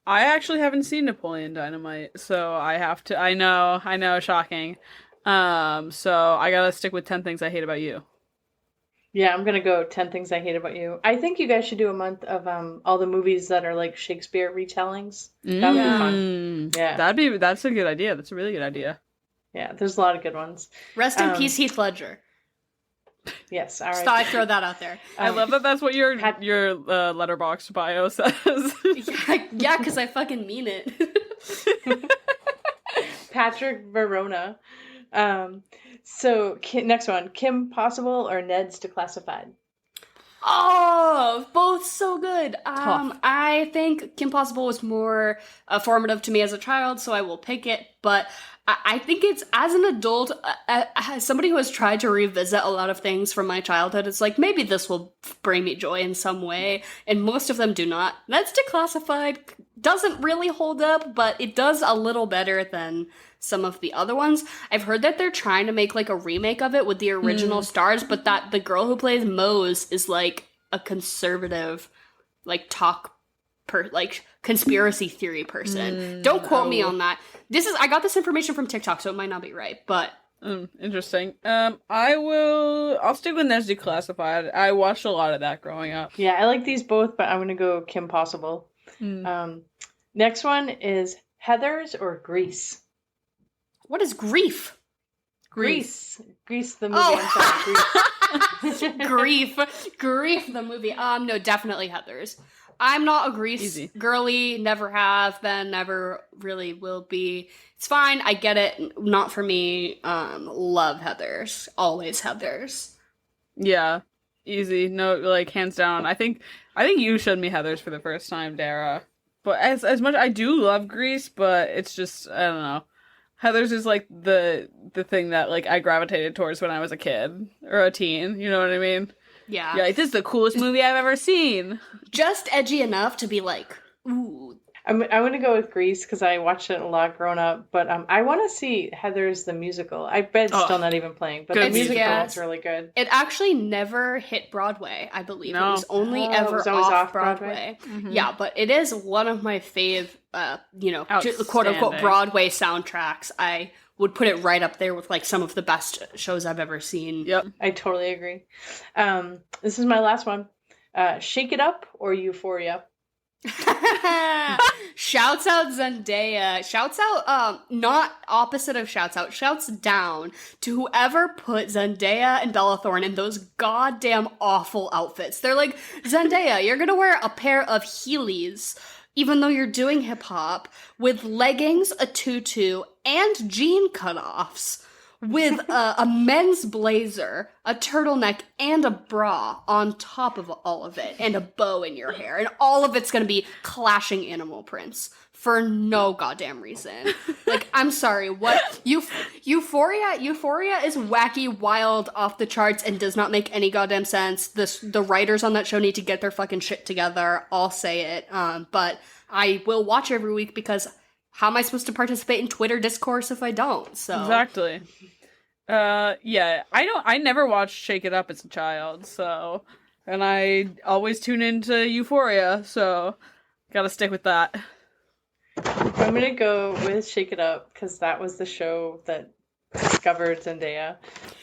I actually haven't seen Napoleon Dynamite, so I have to... I know, shocking. So I gotta stick with 10 Things I Hate About You. Yeah, I'm gonna go 10 Things I Hate About You. I think you guys should do a month of all the movies that are like Shakespeare retellings. That would be fun. Yeah. That's a good idea. That's a really good idea. Yeah, there's a lot of good ones. Rest in peace, Heath Ledger. Yes, all right. Just thought I'd throw that out there. I love that that's what your Letterboxd bio says. Yeah, because I fucking mean it. Patrick Verona. So next one, Kim Possible or Ned's Declassified? Oh, both so good. Tough. I think Kim Possible was more formative to me as a child, so I will pick it. But I think it's, as an adult, as somebody who has tried to revisit a lot of things from my childhood, it's like, maybe this will bring me joy in some way, and most of them do not. Ned's Declassified doesn't really hold up, but it does a little better than some of the other ones. I've heard that they're trying to make a remake of it with the original stars, but that the girl who plays Mose is a conservative, conspiracy theory person. Don't quote me on that. I got this information from TikTok, so it might not be right, but interesting. I'll stick with Ned's Declassified. I watched a lot of that growing up. Yeah, I like these both, but I'm gonna go Kim Possible. Next one is Heathers or Grease? What is grief? Grease the movie. I'm sorry, Grief the movie. No, definitely Heathers. I'm not a Grease girly, never have been, never really will be. It's fine, I get it, not for me. Love Heathers, always Heathers. Yeah, easy, no, hands down. I think you showed me Heathers for the first time, Dara. But as much, I do love Grease, but it's just, I don't know. Heathers is the thing that I gravitated towards when I was a kid or a teen. You know what I mean? Yeah. Yeah, this is the coolest movie I've ever seen. Just edgy enough to be ooh. I'm going to go with Grease because I watched it a lot growing up. But I want to see Heathers the musical. I bet it's still not even playing, but the musical is really good. It actually never hit Broadway, I believe. No. It was only ever it was always off Broadway. Mm-hmm. Yeah, but it is one of my fave, quote unquote Broadway soundtracks. I would put it right up there with some of the best shows I've ever seen. Yep. I totally agree. This is my last one. Shake It Up or Euphoria? Shouts out Zendaya. Shouts out, not opposite of shouts out, shouts down to whoever put Zendaya and Bella Thorne in those goddamn awful outfits. They're like, Zendaya, you're gonna wear a pair of Heelys, even though you're doing hip hop, with leggings, a tutu, and jean cutoffs, with a men's blazer, a turtleneck, and a bra on top of all of it, and a bow in your hair, and all of it's gonna be clashing animal prints for no goddamn reason. I'm sorry, what? Euphoria is wacky, wild, off the charts, and does not make any goddamn sense. The writers on that show need to get their fucking shit together, I'll say it, but I will watch every week because how am I supposed to participate in Twitter discourse if I don't? So Exactly. Yeah, I never watched Shake It Up as a child, so, and I always tune into Euphoria, so gotta stick with that. I'm gonna go with Shake It Up because that was the show that discovered Zendaya.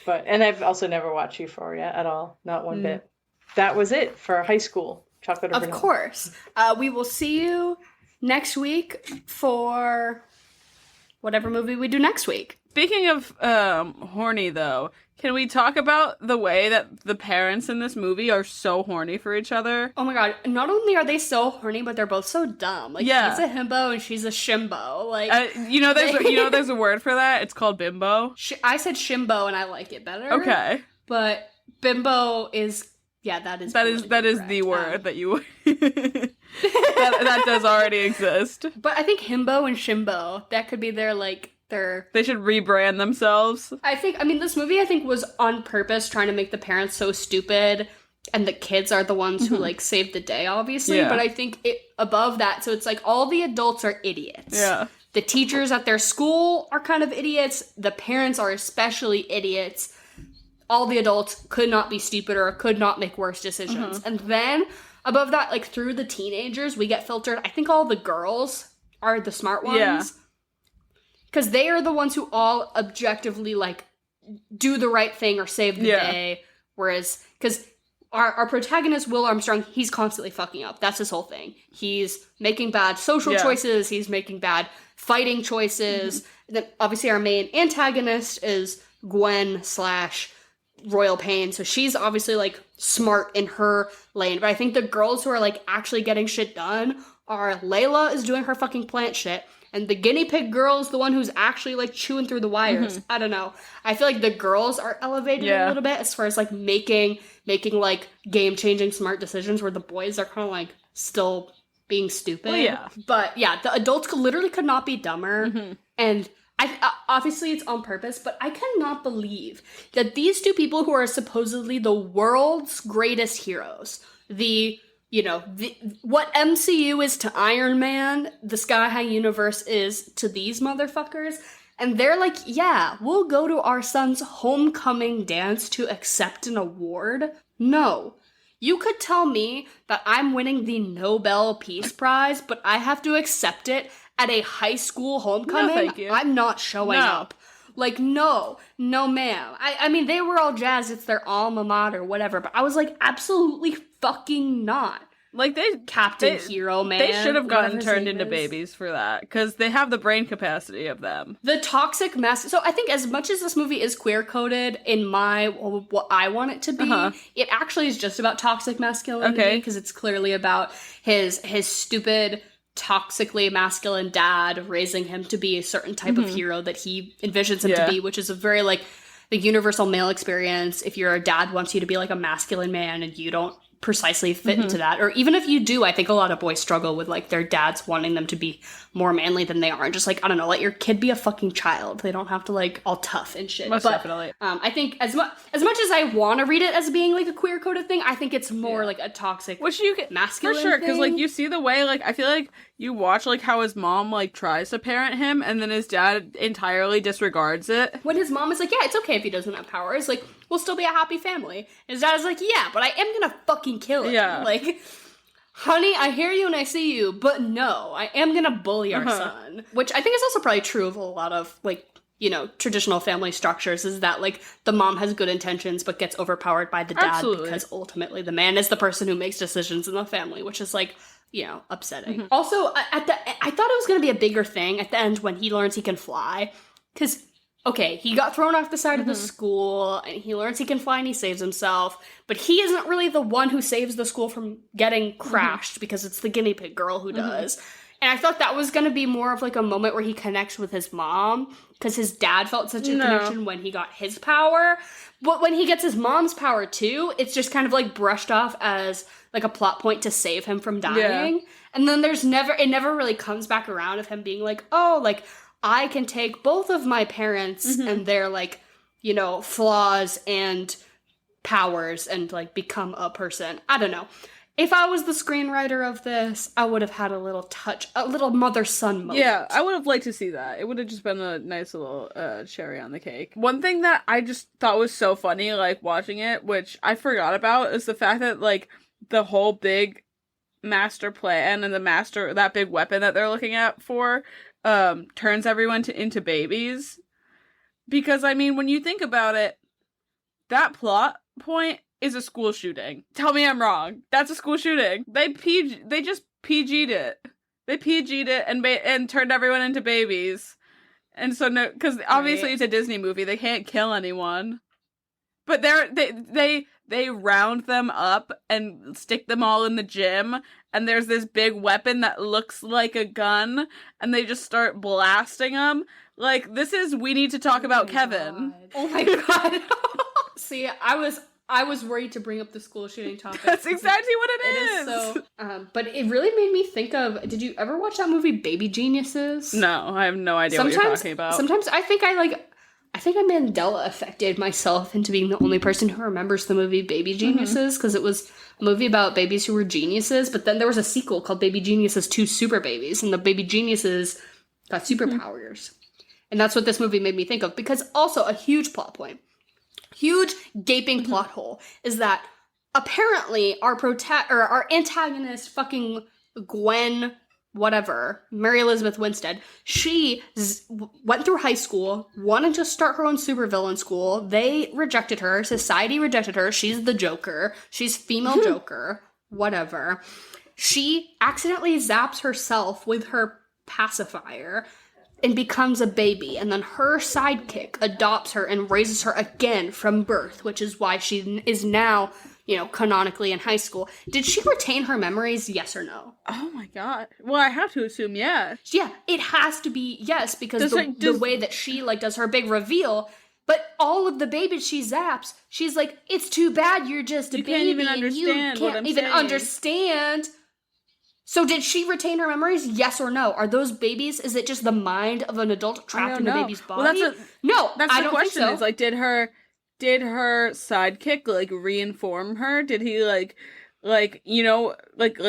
And I've also never watched Euphoria at all, not one bit. That was it for high school. Chocolate or of vanilla. course, we will see you next week for whatever movie we do next week. Speaking of horny, though, can we talk about the way that the parents in this movie are so horny for each other? Oh my god, not only are they so horny, but they're both so dumb. Like, Yeah. he's a himbo and she's a shimbo. Like, There's a word for that? It's called bimbo. I said shimbo and I like it better. Okay. But bimbo is, that is the word that you... that does already exist. But I think himbo and shimbo, that could be their They should rebrand themselves. This movie, was on purpose trying to make the parents so stupid, and the kids are the ones who, save the day, obviously. Yeah. But I think above that, so it's all the adults are idiots. Yeah. The teachers at their school are kind of idiots. The parents are especially idiots. All the adults could not be stupider or could not make worse decisions. And then, above that, through the teenagers, we get filtered. I think all the girls are the smart ones. Yeah. Because they are the ones who all objectively, do the right thing or save the day. Whereas, because our protagonist, Will Armstrong, he's constantly fucking up. That's his whole thing. He's making bad social choices. He's making bad fighting choices. Then, obviously, our main antagonist is Gwen / Royal Pain. So she's obviously, smart in her lane. But I think the girls who are, actually getting shit done are Layla is doing her fucking plant shit. And the guinea pig girl is the one who's actually, chewing through the wires. I don't know. I feel like the girls are elevated a little bit as far as, making game-changing smart decisions, where the boys are kind of, still being stupid. Well, yeah. But, yeah, the adults could not be dumber. And obviously it's on purpose, but I cannot believe that these two people who are supposedly the world's greatest heroes, what MCU is to Iron Man, the Sky High Universe is to these motherfuckers. And they're we'll go to our son's homecoming dance to accept an award. No. You could tell me that I'm winning the Nobel Peace Prize, but I have to accept it at a high school homecoming? No, thank you. I'm not showing up. No, ma'am. I mean, they were all jazzed. It's their alma mater, whatever. But I was absolutely fucking not. Captain Hero, man. They should have gotten turned into is. babies for that, because they have the brain capacity of them. The toxic mess. So I think as much as this movie is queer-coded in what I want it to be, it actually is just about toxic masculinity, because it's clearly about his stupid, toxically masculine dad raising him to be a certain type of hero that he envisions him to be, which is a very, the universal male experience. If your dad wants you to be, a masculine man and you don't precisely fit into that, or even if you do, I think a lot of boys struggle with their dads wanting them to be more manly than they are, and just I don't know, let your kid be a fucking child. They don't have to all tough and shit. Most definitely. I think as much as I want to read it as being a queer coded thing, I think it's more a toxic, which you get masculine for sure, because thing. you see the way I feel you watch how his mom tries to parent him, and then his dad entirely disregards it. When his mom is yeah, it's okay if he doesn't have powers, we'll still be a happy family. His dad is yeah, but I am gonna fucking kill him. Yeah. Honey, I hear you and I see you, but no, I am gonna bully our son. Which I think is also probably true of a lot of, traditional family structures, is that, the mom has good intentions but gets overpowered by the dad. Absolutely. Because ultimately the man is the person who makes decisions in the family, which is, upsetting. Also, I thought it was gonna be a bigger thing at the end when he learns he can fly. Because, okay, he got thrown off the side of the school, and he learns he can fly and he saves himself, but he isn't really the one who saves the school from getting crashed, because it's the guinea pig girl who does. And I thought that was going to be more of a moment where he connects with his mom, because his dad felt such a connection when he got his power. But when he gets his mom's power too, it's just kind of brushed off as a plot point to save him from dying. Yeah. And then it never really comes back around of him being I can take both of my parents and their, flaws and powers and, become a person. I don't know. if I was the screenwriter of this, I would have had a little mother-son moment. Yeah, I would have liked to see that. It would have just been a nice little cherry on the cake. One thing that I just thought was so funny, like, watching it, which I forgot about, is the fact that, like, the whole big master plan and that big weapon that they're looking at for, turns everyone into babies. Because, I mean, when you think about it, that plot point is a school shooting. Tell me I'm wrong. That's a school shooting. They just PG'd it. They PG'd it and turned everyone into babies. And so no, because obviously it's a Disney movie. They can't kill anyone. But they round them up and stick them all in the gym. And there's this big weapon that looks like a gun. And they just start blasting them. Like, we need to talk about Kevin. God. Oh my God. See, I was worried to bring up the school shooting topic. That's exactly what it is. So, but it really made me think of, did you ever watch that movie Baby Geniuses? No, I have no idea what you're talking about. Sometimes I think I Mandela affected myself into being the only person who remembers the movie Baby Geniuses, because it was a movie about babies who were geniuses, but then there was a sequel called Baby Geniuses 2 Super Babies, and the baby geniuses got superpowers. And that's what this movie made me think of, because also a huge plot point, huge gaping plot hole, is that apparently our antagonist, fucking Gwen, whatever, Mary Elizabeth Winstead, she went through high school, wanted to start her own supervillain school. They rejected her. Society rejected her. She's the Joker. She's female Joker. Whatever. She accidentally zaps herself with her pacifier and becomes a baby, and then her sidekick adopts her and raises her again from birth, which is why she is now, canonically in high school. Did she retain her memories, yes or no? Oh my God. Well, I have to assume yes. Yeah, it has to be yes, because the way that she, does her big reveal, but all of the babies she zaps, she's like, it's too bad you're just a baby. Can't even understand you can't even understand. So did she retain her memories? Yes or no? Are those babies? Is it just the mind of an adult trapped in a baby's body? Well, that's the question. Is did her sidekick reinform her? Did he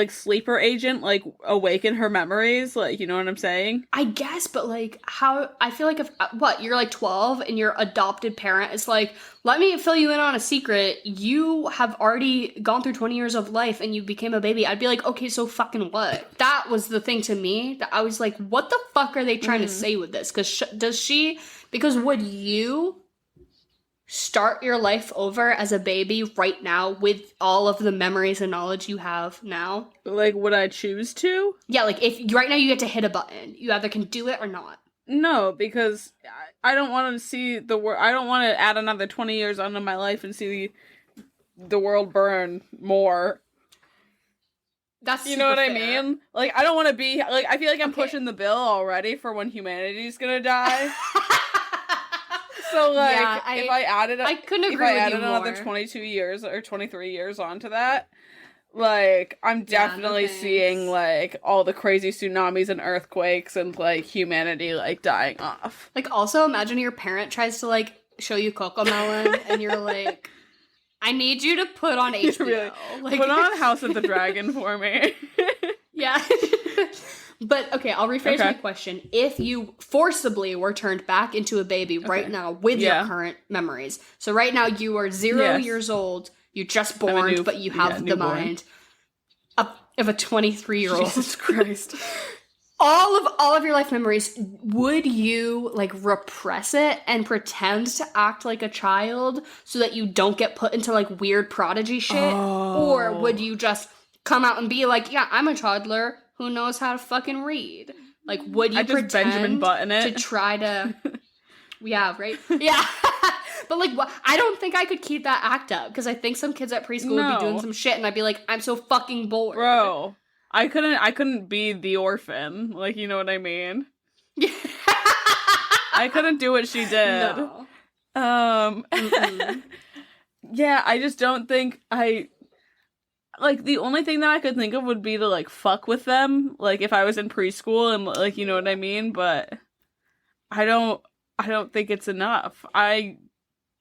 sleeper agent awaken her memories? You know what I'm saying? I guess, but how? I feel like if you're 12 and your adopted parent is like, let me fill you in on a secret. You have already gone through 20 years of life and you became a baby. I'd be like, okay, so fucking what? That was the thing to me that I was like, what the fuck are they trying to say with this? Because would you start your life over as a baby right now with all of the memories and knowledge you have now? Would I choose to? Yeah, if right now you get to hit a button, you either can do it or not. No, because I don't want to see the world. I don't want to add another 20 years onto my life and see the world burn more. That's you know what fair. I mean? I don't want to be I feel like I'm pushing the bill already for when humanity's gonna die. So if I added another 22 years or 23 years onto that, I'm definitely seeing all the crazy tsunamis and earthquakes and humanity dying off. Also imagine your parent tries to show you Cocomelon and you're like, I need you to put on HBO. Put on House of the Dragon for me. Yeah. But, okay, I'll rephrase my question. If you forcibly were turned back into a baby right now with your current memories. So right now you are 0 years old, you just born, but you have the mind of a 23-year-old. Jesus Christ. All of your life memories, would you, repress it and pretend to act like a child so that you don't get put into, weird prodigy shit? Oh. Or would you just come out and be like, yeah, I'm a toddler who knows how to fucking read? Would you pretend Benjamin Button it? To try to... Yeah, right? Yeah. But, I don't think I could keep that act up, because I think some kids at preschool would be doing some shit, and I'd be like, I'm so fucking bored. Bro, I couldn't be the orphan. You know what I mean? I couldn't do what she did. No. Yeah, I just don't think the only thing that I could think of would be to, fuck with them, if I was in preschool and, you know what I mean? But I don't think it's enough. I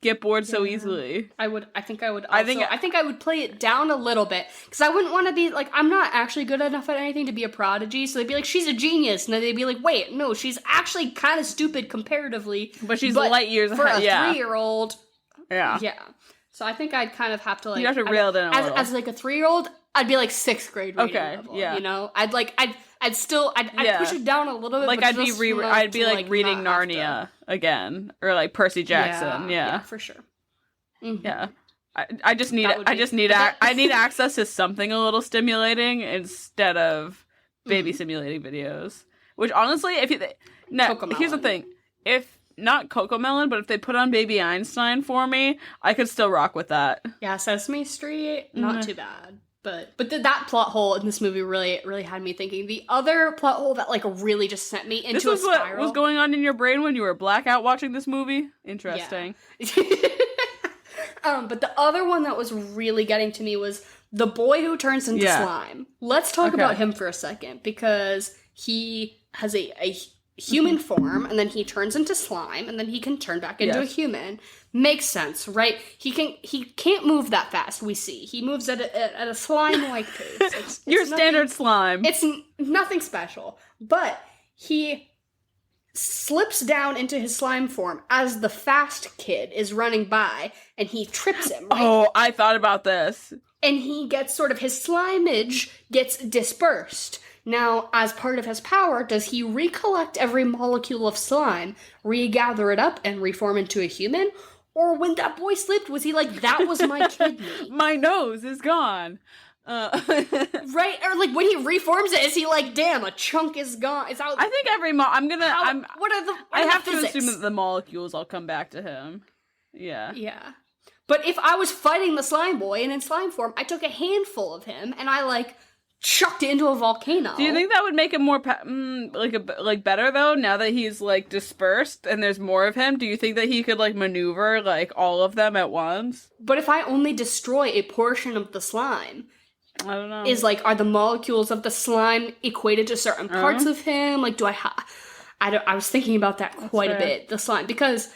get bored so easily. I think I would play it down a little bit because I wouldn't want to be like, I'm not actually good enough at anything to be a prodigy. So they'd be like, she's a genius, and then they'd be like, wait, no, she's actually kind of stupid comparatively, but she's light years for ahead. a 3-year-old. Yeah. So I think I'd kind of have to like, you have to reel it in a little. As like a 3-year-old, I'd be like 6th grade reading level. Yeah. You know, I'd push it down a little bit. Like but I'd be reading Narnia to... again, or like Percy Jackson. Yeah, for sure. Mm-hmm. Yeah, I need access to something a little stimulating instead of baby simulating videos. Which honestly, here's the thing: if not Cocomelon, but if they put on Baby Einstein for me, I could still rock with that. Yeah, Sesame Street, not too bad. But that plot hole in this movie really had me thinking. The other plot hole that like really just sent me into a spiral. What was going on in your brain when you were blackout watching this movie? Interesting. Yeah. But the other one that was really getting to me was the boy who turns into slime. Let's talk about him for a second because he has a human form, and then he turns into slime, and then he can turn back into a human. Makes sense, right? He can't move that fast. We see he moves at a slime-like pace. It's your nothing, standard slime. It's nothing special, but he slips down into his slime form as the fast kid is running by, and he trips him. Right? Oh, I thought about this. And he gets sort of his slimeage gets dispersed. Now, as part of his power, does he recollect every molecule of slime, regather it up, and reform into a human? Or when that boy slipped, was he like, that was my kidney? My nose is gone. Right? Or like when he reforms it, is he like, damn, a chunk is gone? It's out. I think I have to assume that the molecules all come back to him. Yeah. Yeah. But if I was fighting the slime boy and in slime form, I took a handful of him and I like chucked it into a volcano. Do you think that would make him more better though? Now that he's like dispersed and there's more of him, do you think that he could like maneuver like all of them at once? But if I only destroy a portion of the slime, I don't know. Are the molecules of the slime equated to certain parts of him? Like, do I was thinking about that quite a bit. The slime, because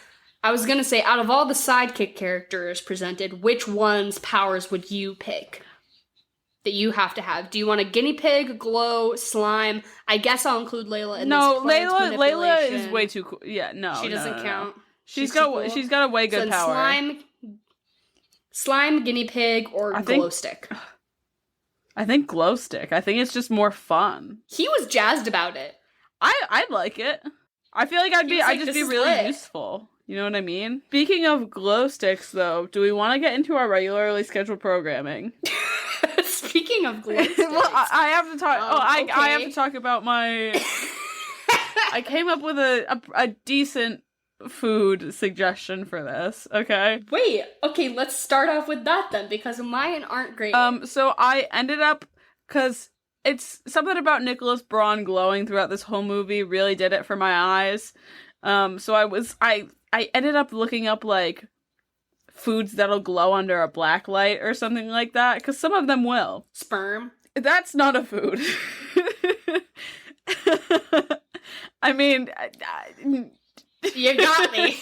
I was gonna say, out of all the sidekick characters presented, which one's powers would you pick? That you have to have. Do you want a guinea pig, glow, slime? I guess I'll include Layla in this. No, Layla is way too cool. Yeah, no, she doesn't count. She's got a way good power. Slime, guinea pig, or glow stick. I think glow stick. I think it's just more fun. He was jazzed about it. I'd like it. I feel like I'd just be really useful. You know what I mean? Speaking of glow sticks, though, do we want to get into our regularly scheduled programming? Speaking of glow sticks, well, I have to talk. I have to talk about my. I came up with a decent food suggestion for this. Okay. Wait. Okay. Let's start off with that then, because mine aren't great. So I ended up because it's something about Nicholas Braun glowing throughout this whole movie really did it for my eyes. So I ended up looking up like foods that'll glow under a black light or something like that, because some of them will. Sperm. That's not a food. I mean, you got me.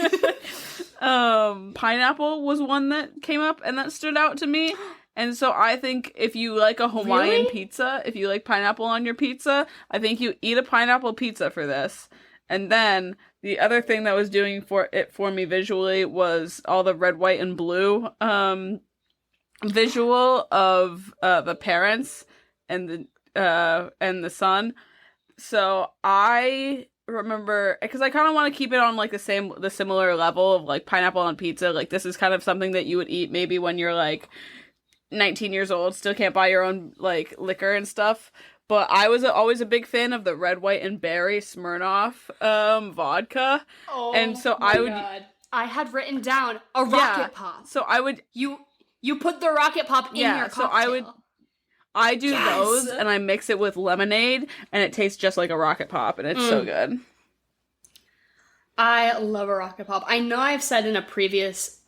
Pineapple was one that came up and that stood out to me. And so I think if you like a Hawaiian pizza, if you like pineapple on your pizza, I think you eat a pineapple pizza for this. And then the other thing that was doing for me visually was all the red, white, and blue visual of the parents and the son. So I remember, because I kind of want to keep it on like the similar level of like pineapple on pizza. Like this is kind of something that you would eat maybe when you're like 19 years old, still can't buy your own like liquor and stuff. But I was always a big fan of the red, white, and berry Smirnoff vodka. Oh, and so God. I had written down a rocket pop. So I would you put the rocket pop in your cocktail. So I do those, and I mix it with lemonade, and it tastes just like a rocket pop, and it's so good. I love a rocket pop. I know I've said in a previous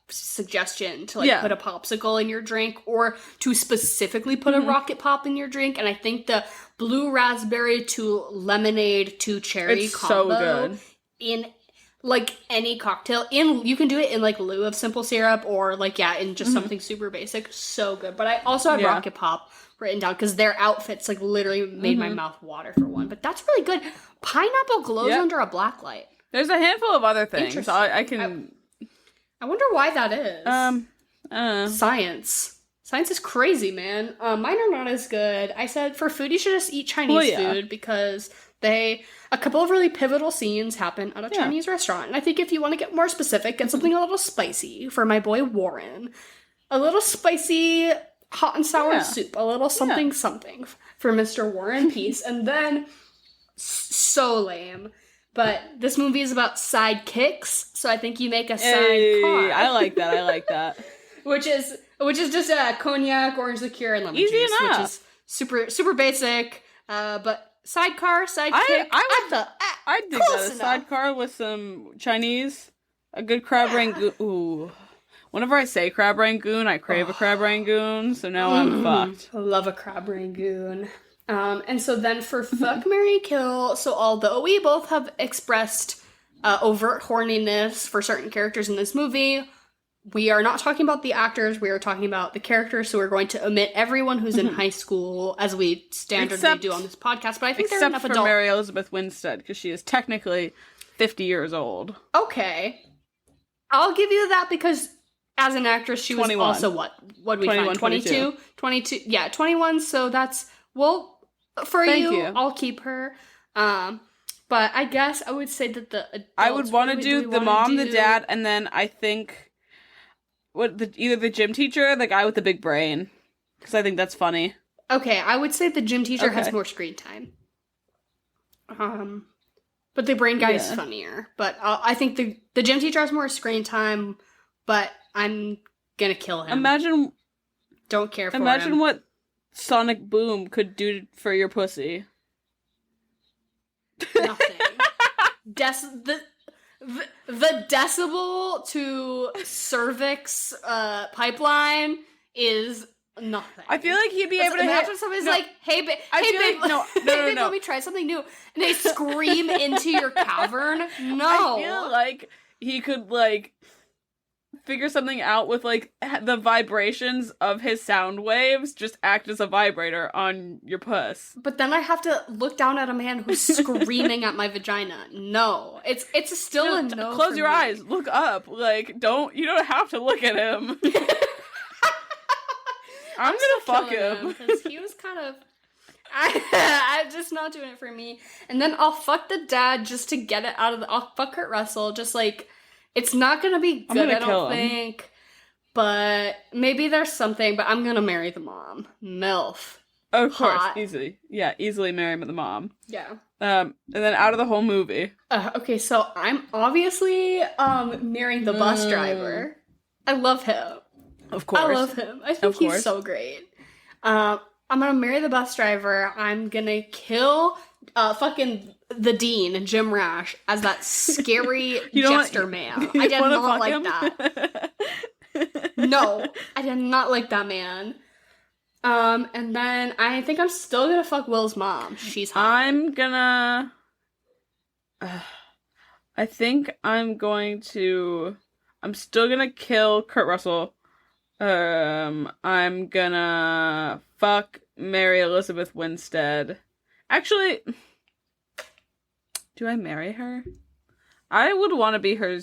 suggestion to like put a popsicle in your drink, or to specifically put a rocket pop in your drink, and I think the blue raspberry to lemonade to cherry combo so good. like any cocktail you can do it in like lieu of simple syrup or like in just something super basic. So good. But I also had Rocket Pop written down because their outfits like literally made my mouth water for one. But that's really good. Pineapple glows under a black light. There's a handful of other things. I can. I wonder why that is. Science is crazy, man. Mine are not as good. I said for food you should just eat Chinese food because a couple of really pivotal scenes happen at a Chinese restaurant. And I think if you want to get more specific, get something a little spicy for my boy Warren. A little spicy hot and sour soup. A little something for Mr. War and Peace. And then, so lame. But this movie is about sidekicks, so I think you make a sidecar. I like that. which is just cognac, orange liqueur, and lemon Easy juice. enough. Which is super basic. But sidecar, sidekick. I'd dig that. A sidecar with some Chinese, a good crab rangoon. Ooh. Whenever I say crab rangoon, I crave a crab rangoon, so now I'm fucked. I love a crab rangoon. And so then for Fuck, Marry, Kill, so although we both have expressed overt horniness for certain characters in this movie, we are not talking about the actors, we are talking about the characters, so we're going to omit everyone who's in high school, as we standardly do on this podcast, but I think there are enough except for Mary Elizabeth Winstead, because she is technically 50 years old. Okay. I'll give you that, because as an actress, she 21. Was also what? What did we find? 22? 22. Yeah, 21, so that's, well... Thank you, I'll keep her. But I guess I would say that the adults, I would want to do the mom, the dad, and then I think either the gym teacher or the guy with the big brain, because I think that's funny. Okay, I would say the gym teacher has more screen time. But the brain guy is funnier. But I think the gym teacher has more screen time. But I'm gonna kill him. Don't care for him. Imagine what Sonic Boom could do for your pussy. Nothing. The decibel to cervix pipeline is nothing. I feel like he'd be able to imagine somebody's like, hey babe, let me try something new, and they scream into your cavern. No. I feel like he could figure something out with the vibrations of his sound waves just act as a vibrator on your puss. But then I have to look down at a man who's screaming at my vagina. No. It's still a no. Close your eyes, look up. You don't have to look at him. I'm gonna fuck him. Because he was kind of I'm just not doing it for me. And then I'll fuck the dad just to get it out of I'll fuck Kurt Russell just it's not gonna be good, I don't think. But maybe there's something, but I'm gonna marry the mom. MILF. Of course, easily. Yeah, easily marry the mom. Yeah. And then out of the whole movie. Okay, so I'm obviously marrying the bus driver. I love him. Of course. I love him. I think he's so great. I'm gonna marry the bus driver. I'm gonna kill fucking the dean, Jim Rash, as that scary jester man. I did not like that. No, I did not like that man. And then I think I'm still gonna fuck Will's mom. She's hot. I'm gonna... I think I'm still gonna kill Kurt Russell. I'm gonna fuck Mary Elizabeth Winstead. Actually, do I marry her? I would want to be her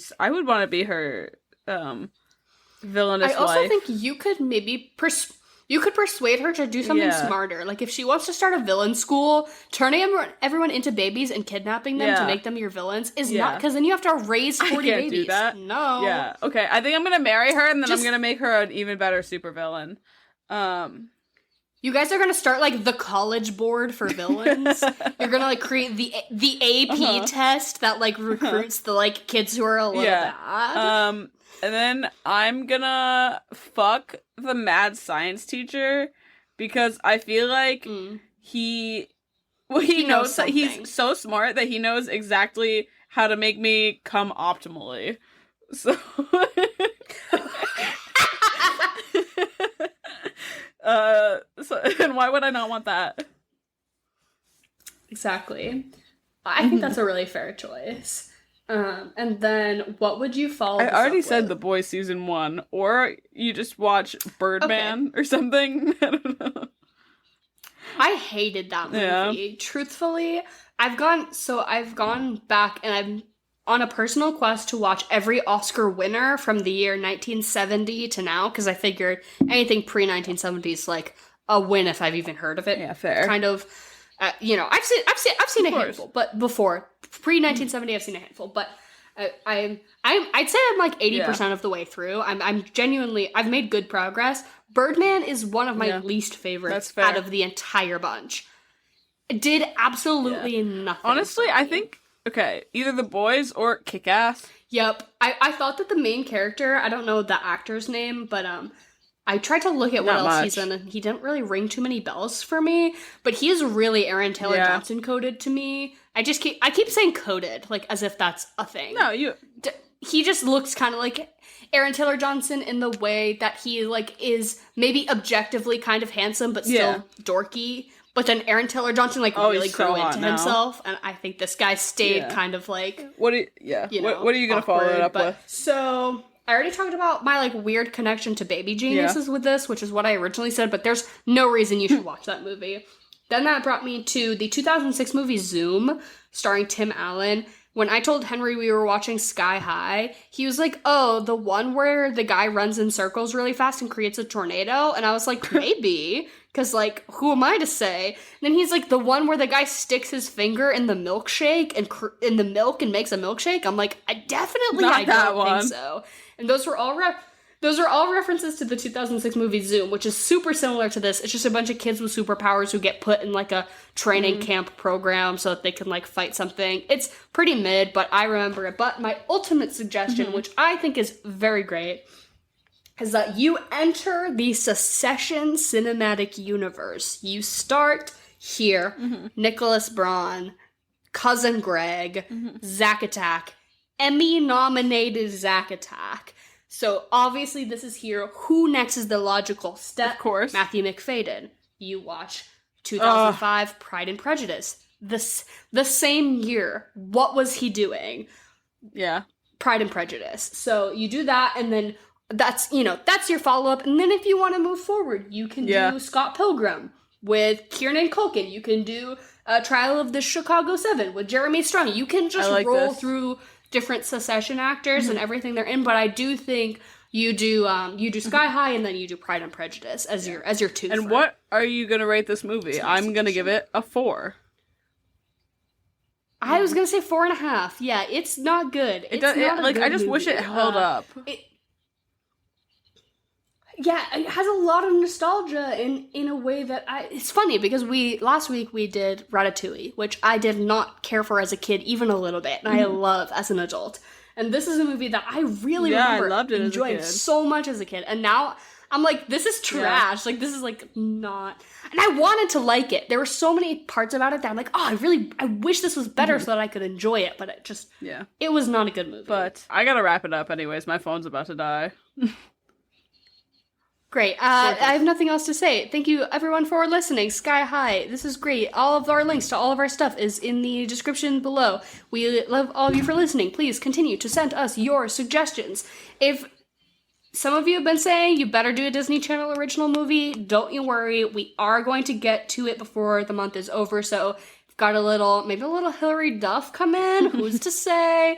villainous wife. I also think you could maybe persuade her to do something smarter. Like if she wants to start a villain school, turning everyone into babies and kidnapping them to make them your villains is not, because then you have to raise 40 babies. I can't do that. No. Yeah. Okay. I think I'm gonna marry her, and then I'm gonna make her an even better supervillain. You guys are gonna start the college board for villains. You're gonna create the AP test that recruits the kids who are a little bad. And then I'm gonna fuck the mad science teacher because I feel like he knows that he's so smart that he knows exactly how to make me come optimally. So and why would I not want that? Exactly. I think that's a really fair choice. And then what would you follow I this already up said with? The Boys season 1, or you just watch Birdman or something. I don't know. I hated that movie. Yeah. Truthfully, I've gone back and I'm on a personal quest to watch every Oscar winner from the year 1970 to now, because I figured anything pre-1970 is like a win if I've even heard of it. Yeah, fair. Kind of, I've seen a course. handful, but before pre-1970 I've seen a handful, but I'd say I'm like 80% of the way through. I'm genuinely, I've made good progress. Birdman is one of my least favorites out of the entire bunch. It did absolutely nothing. Honestly, I think, okay, either The Boys or Kick-Ass. Yep. I thought that the main character, I don't know the actor's name, but I tried to look at what else he's in, and he didn't really ring too many bells for me, but he is really Aaron Taylor Johnson coded to me. I keep saying coded, like as if that's a thing. No, he just looks kind of like Aaron Taylor Johnson in the way that he like is maybe objectively kind of handsome but still dorky. But then Aaron Taylor Johnson like really grew into himself, and I think this guy stayed kind of like what are you gonna follow it up with? So I already talked about my like weird connection to Baby Geniuses with this, which is what I originally said, but there's no reason you should watch that movie. Then that brought me to the 2006 movie Zoom, starring Tim Allen. When I told Henry we were watching Sky High, he was like, oh, the one where the guy runs in circles really fast and creates a tornado? And I was like, maybe, because, like, who am I to say? And then he's like, the one where the guy sticks his finger in the milkshake and in the milk and makes a milkshake? I'm like, I don't think so. And those are all references to the 2006 movie Zoom, which is super similar to this. It's just a bunch of kids with superpowers who get put in like a training camp program so that they can like fight something. It's pretty mid, but I remember it. But my ultimate suggestion, which I think is very great, is that you enter the Secession cinematic universe. You start here, Nicholas Braun, Cousin Greg, Zack Attack, Emmy-nominated Zack Attack. So, obviously, this is here. Who next is the logical step? Of course. Matthew McFadden. You watch 2005 Pride and Prejudice. The same year. What was he doing? Yeah. Pride and Prejudice. So, you do that, and then that's your follow-up. And then if you want to move forward, you can do Scott Pilgrim with Kieran Culkin. You can do Trial of the Chicago 7 with Jeremy Strong. You can just roll through different Secession actors and everything they're in, but I do think you do Sky High and then you do Pride and Prejudice as your two. And what are you gonna rate this movie? I'm gonna give it a 4. I was gonna say 4.5. Yeah, it's not good. I just wish it held up. It has a lot of nostalgia in a way that it's funny because last week we did Ratatouille, which I did not care for as a kid even a little bit, and I love as an adult. And this is a movie that I really remember enjoying so much as a kid. And now I'm like, this is trash. Like, this is like not. And I wanted to like it. There were so many parts about it that I'm like, oh, I wish this was better so that I could enjoy it. But it was not a good movie. But I gotta wrap it up anyways. My phone's about to die. Great. I have nothing else to say. Thank you, everyone, for listening. Sky High. This is great. All of our links to all of our stuff is in the description below. We love all of you for listening. Please continue to send us your suggestions. If some of you have been saying you better do a Disney Channel original movie, don't you worry. We are going to get to it before the month is over. So we've got maybe a little Hilary Duff come in. Who's to say?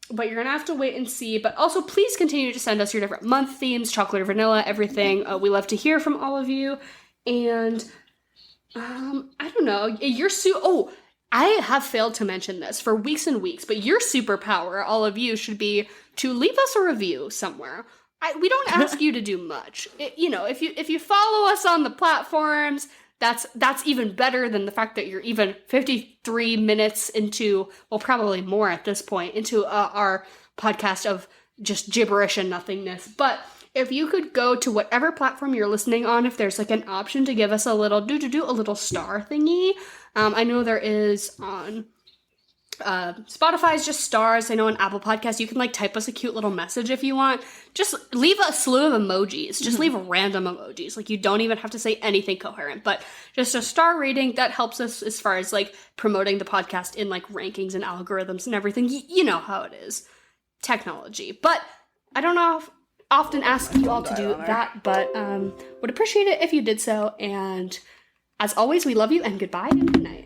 But you're going to have to wait and see. But also, please continue to send us your different month themes, chocolate or vanilla, everything. We love to hear from all of you. And, I don't know. I have failed to mention this for weeks and weeks, but your superpower, all of you, should be to leave us a review somewhere. We don't ask you to do much. If you follow us on the platforms, that's even better than the fact that you're even 53 minutes into, well, probably more at this point, into our podcast of just gibberish and nothingness. But if you could go to whatever platform you're listening on, if there's like an option to give us a little a little star thingy. I know there is on Spotify's just stars. I know on Apple Podcasts you can like type us a cute little message if you want. Just leave a slew of emojis. Just leave random emojis. Like you don't even have to say anything coherent, but just a star rating that helps us as far as like promoting the podcast in like rankings and algorithms and everything. You know how it is. Technology. But I don't know if often ask you all to do that, but would appreciate it if you did so. And as always, we love you and goodbye and good night.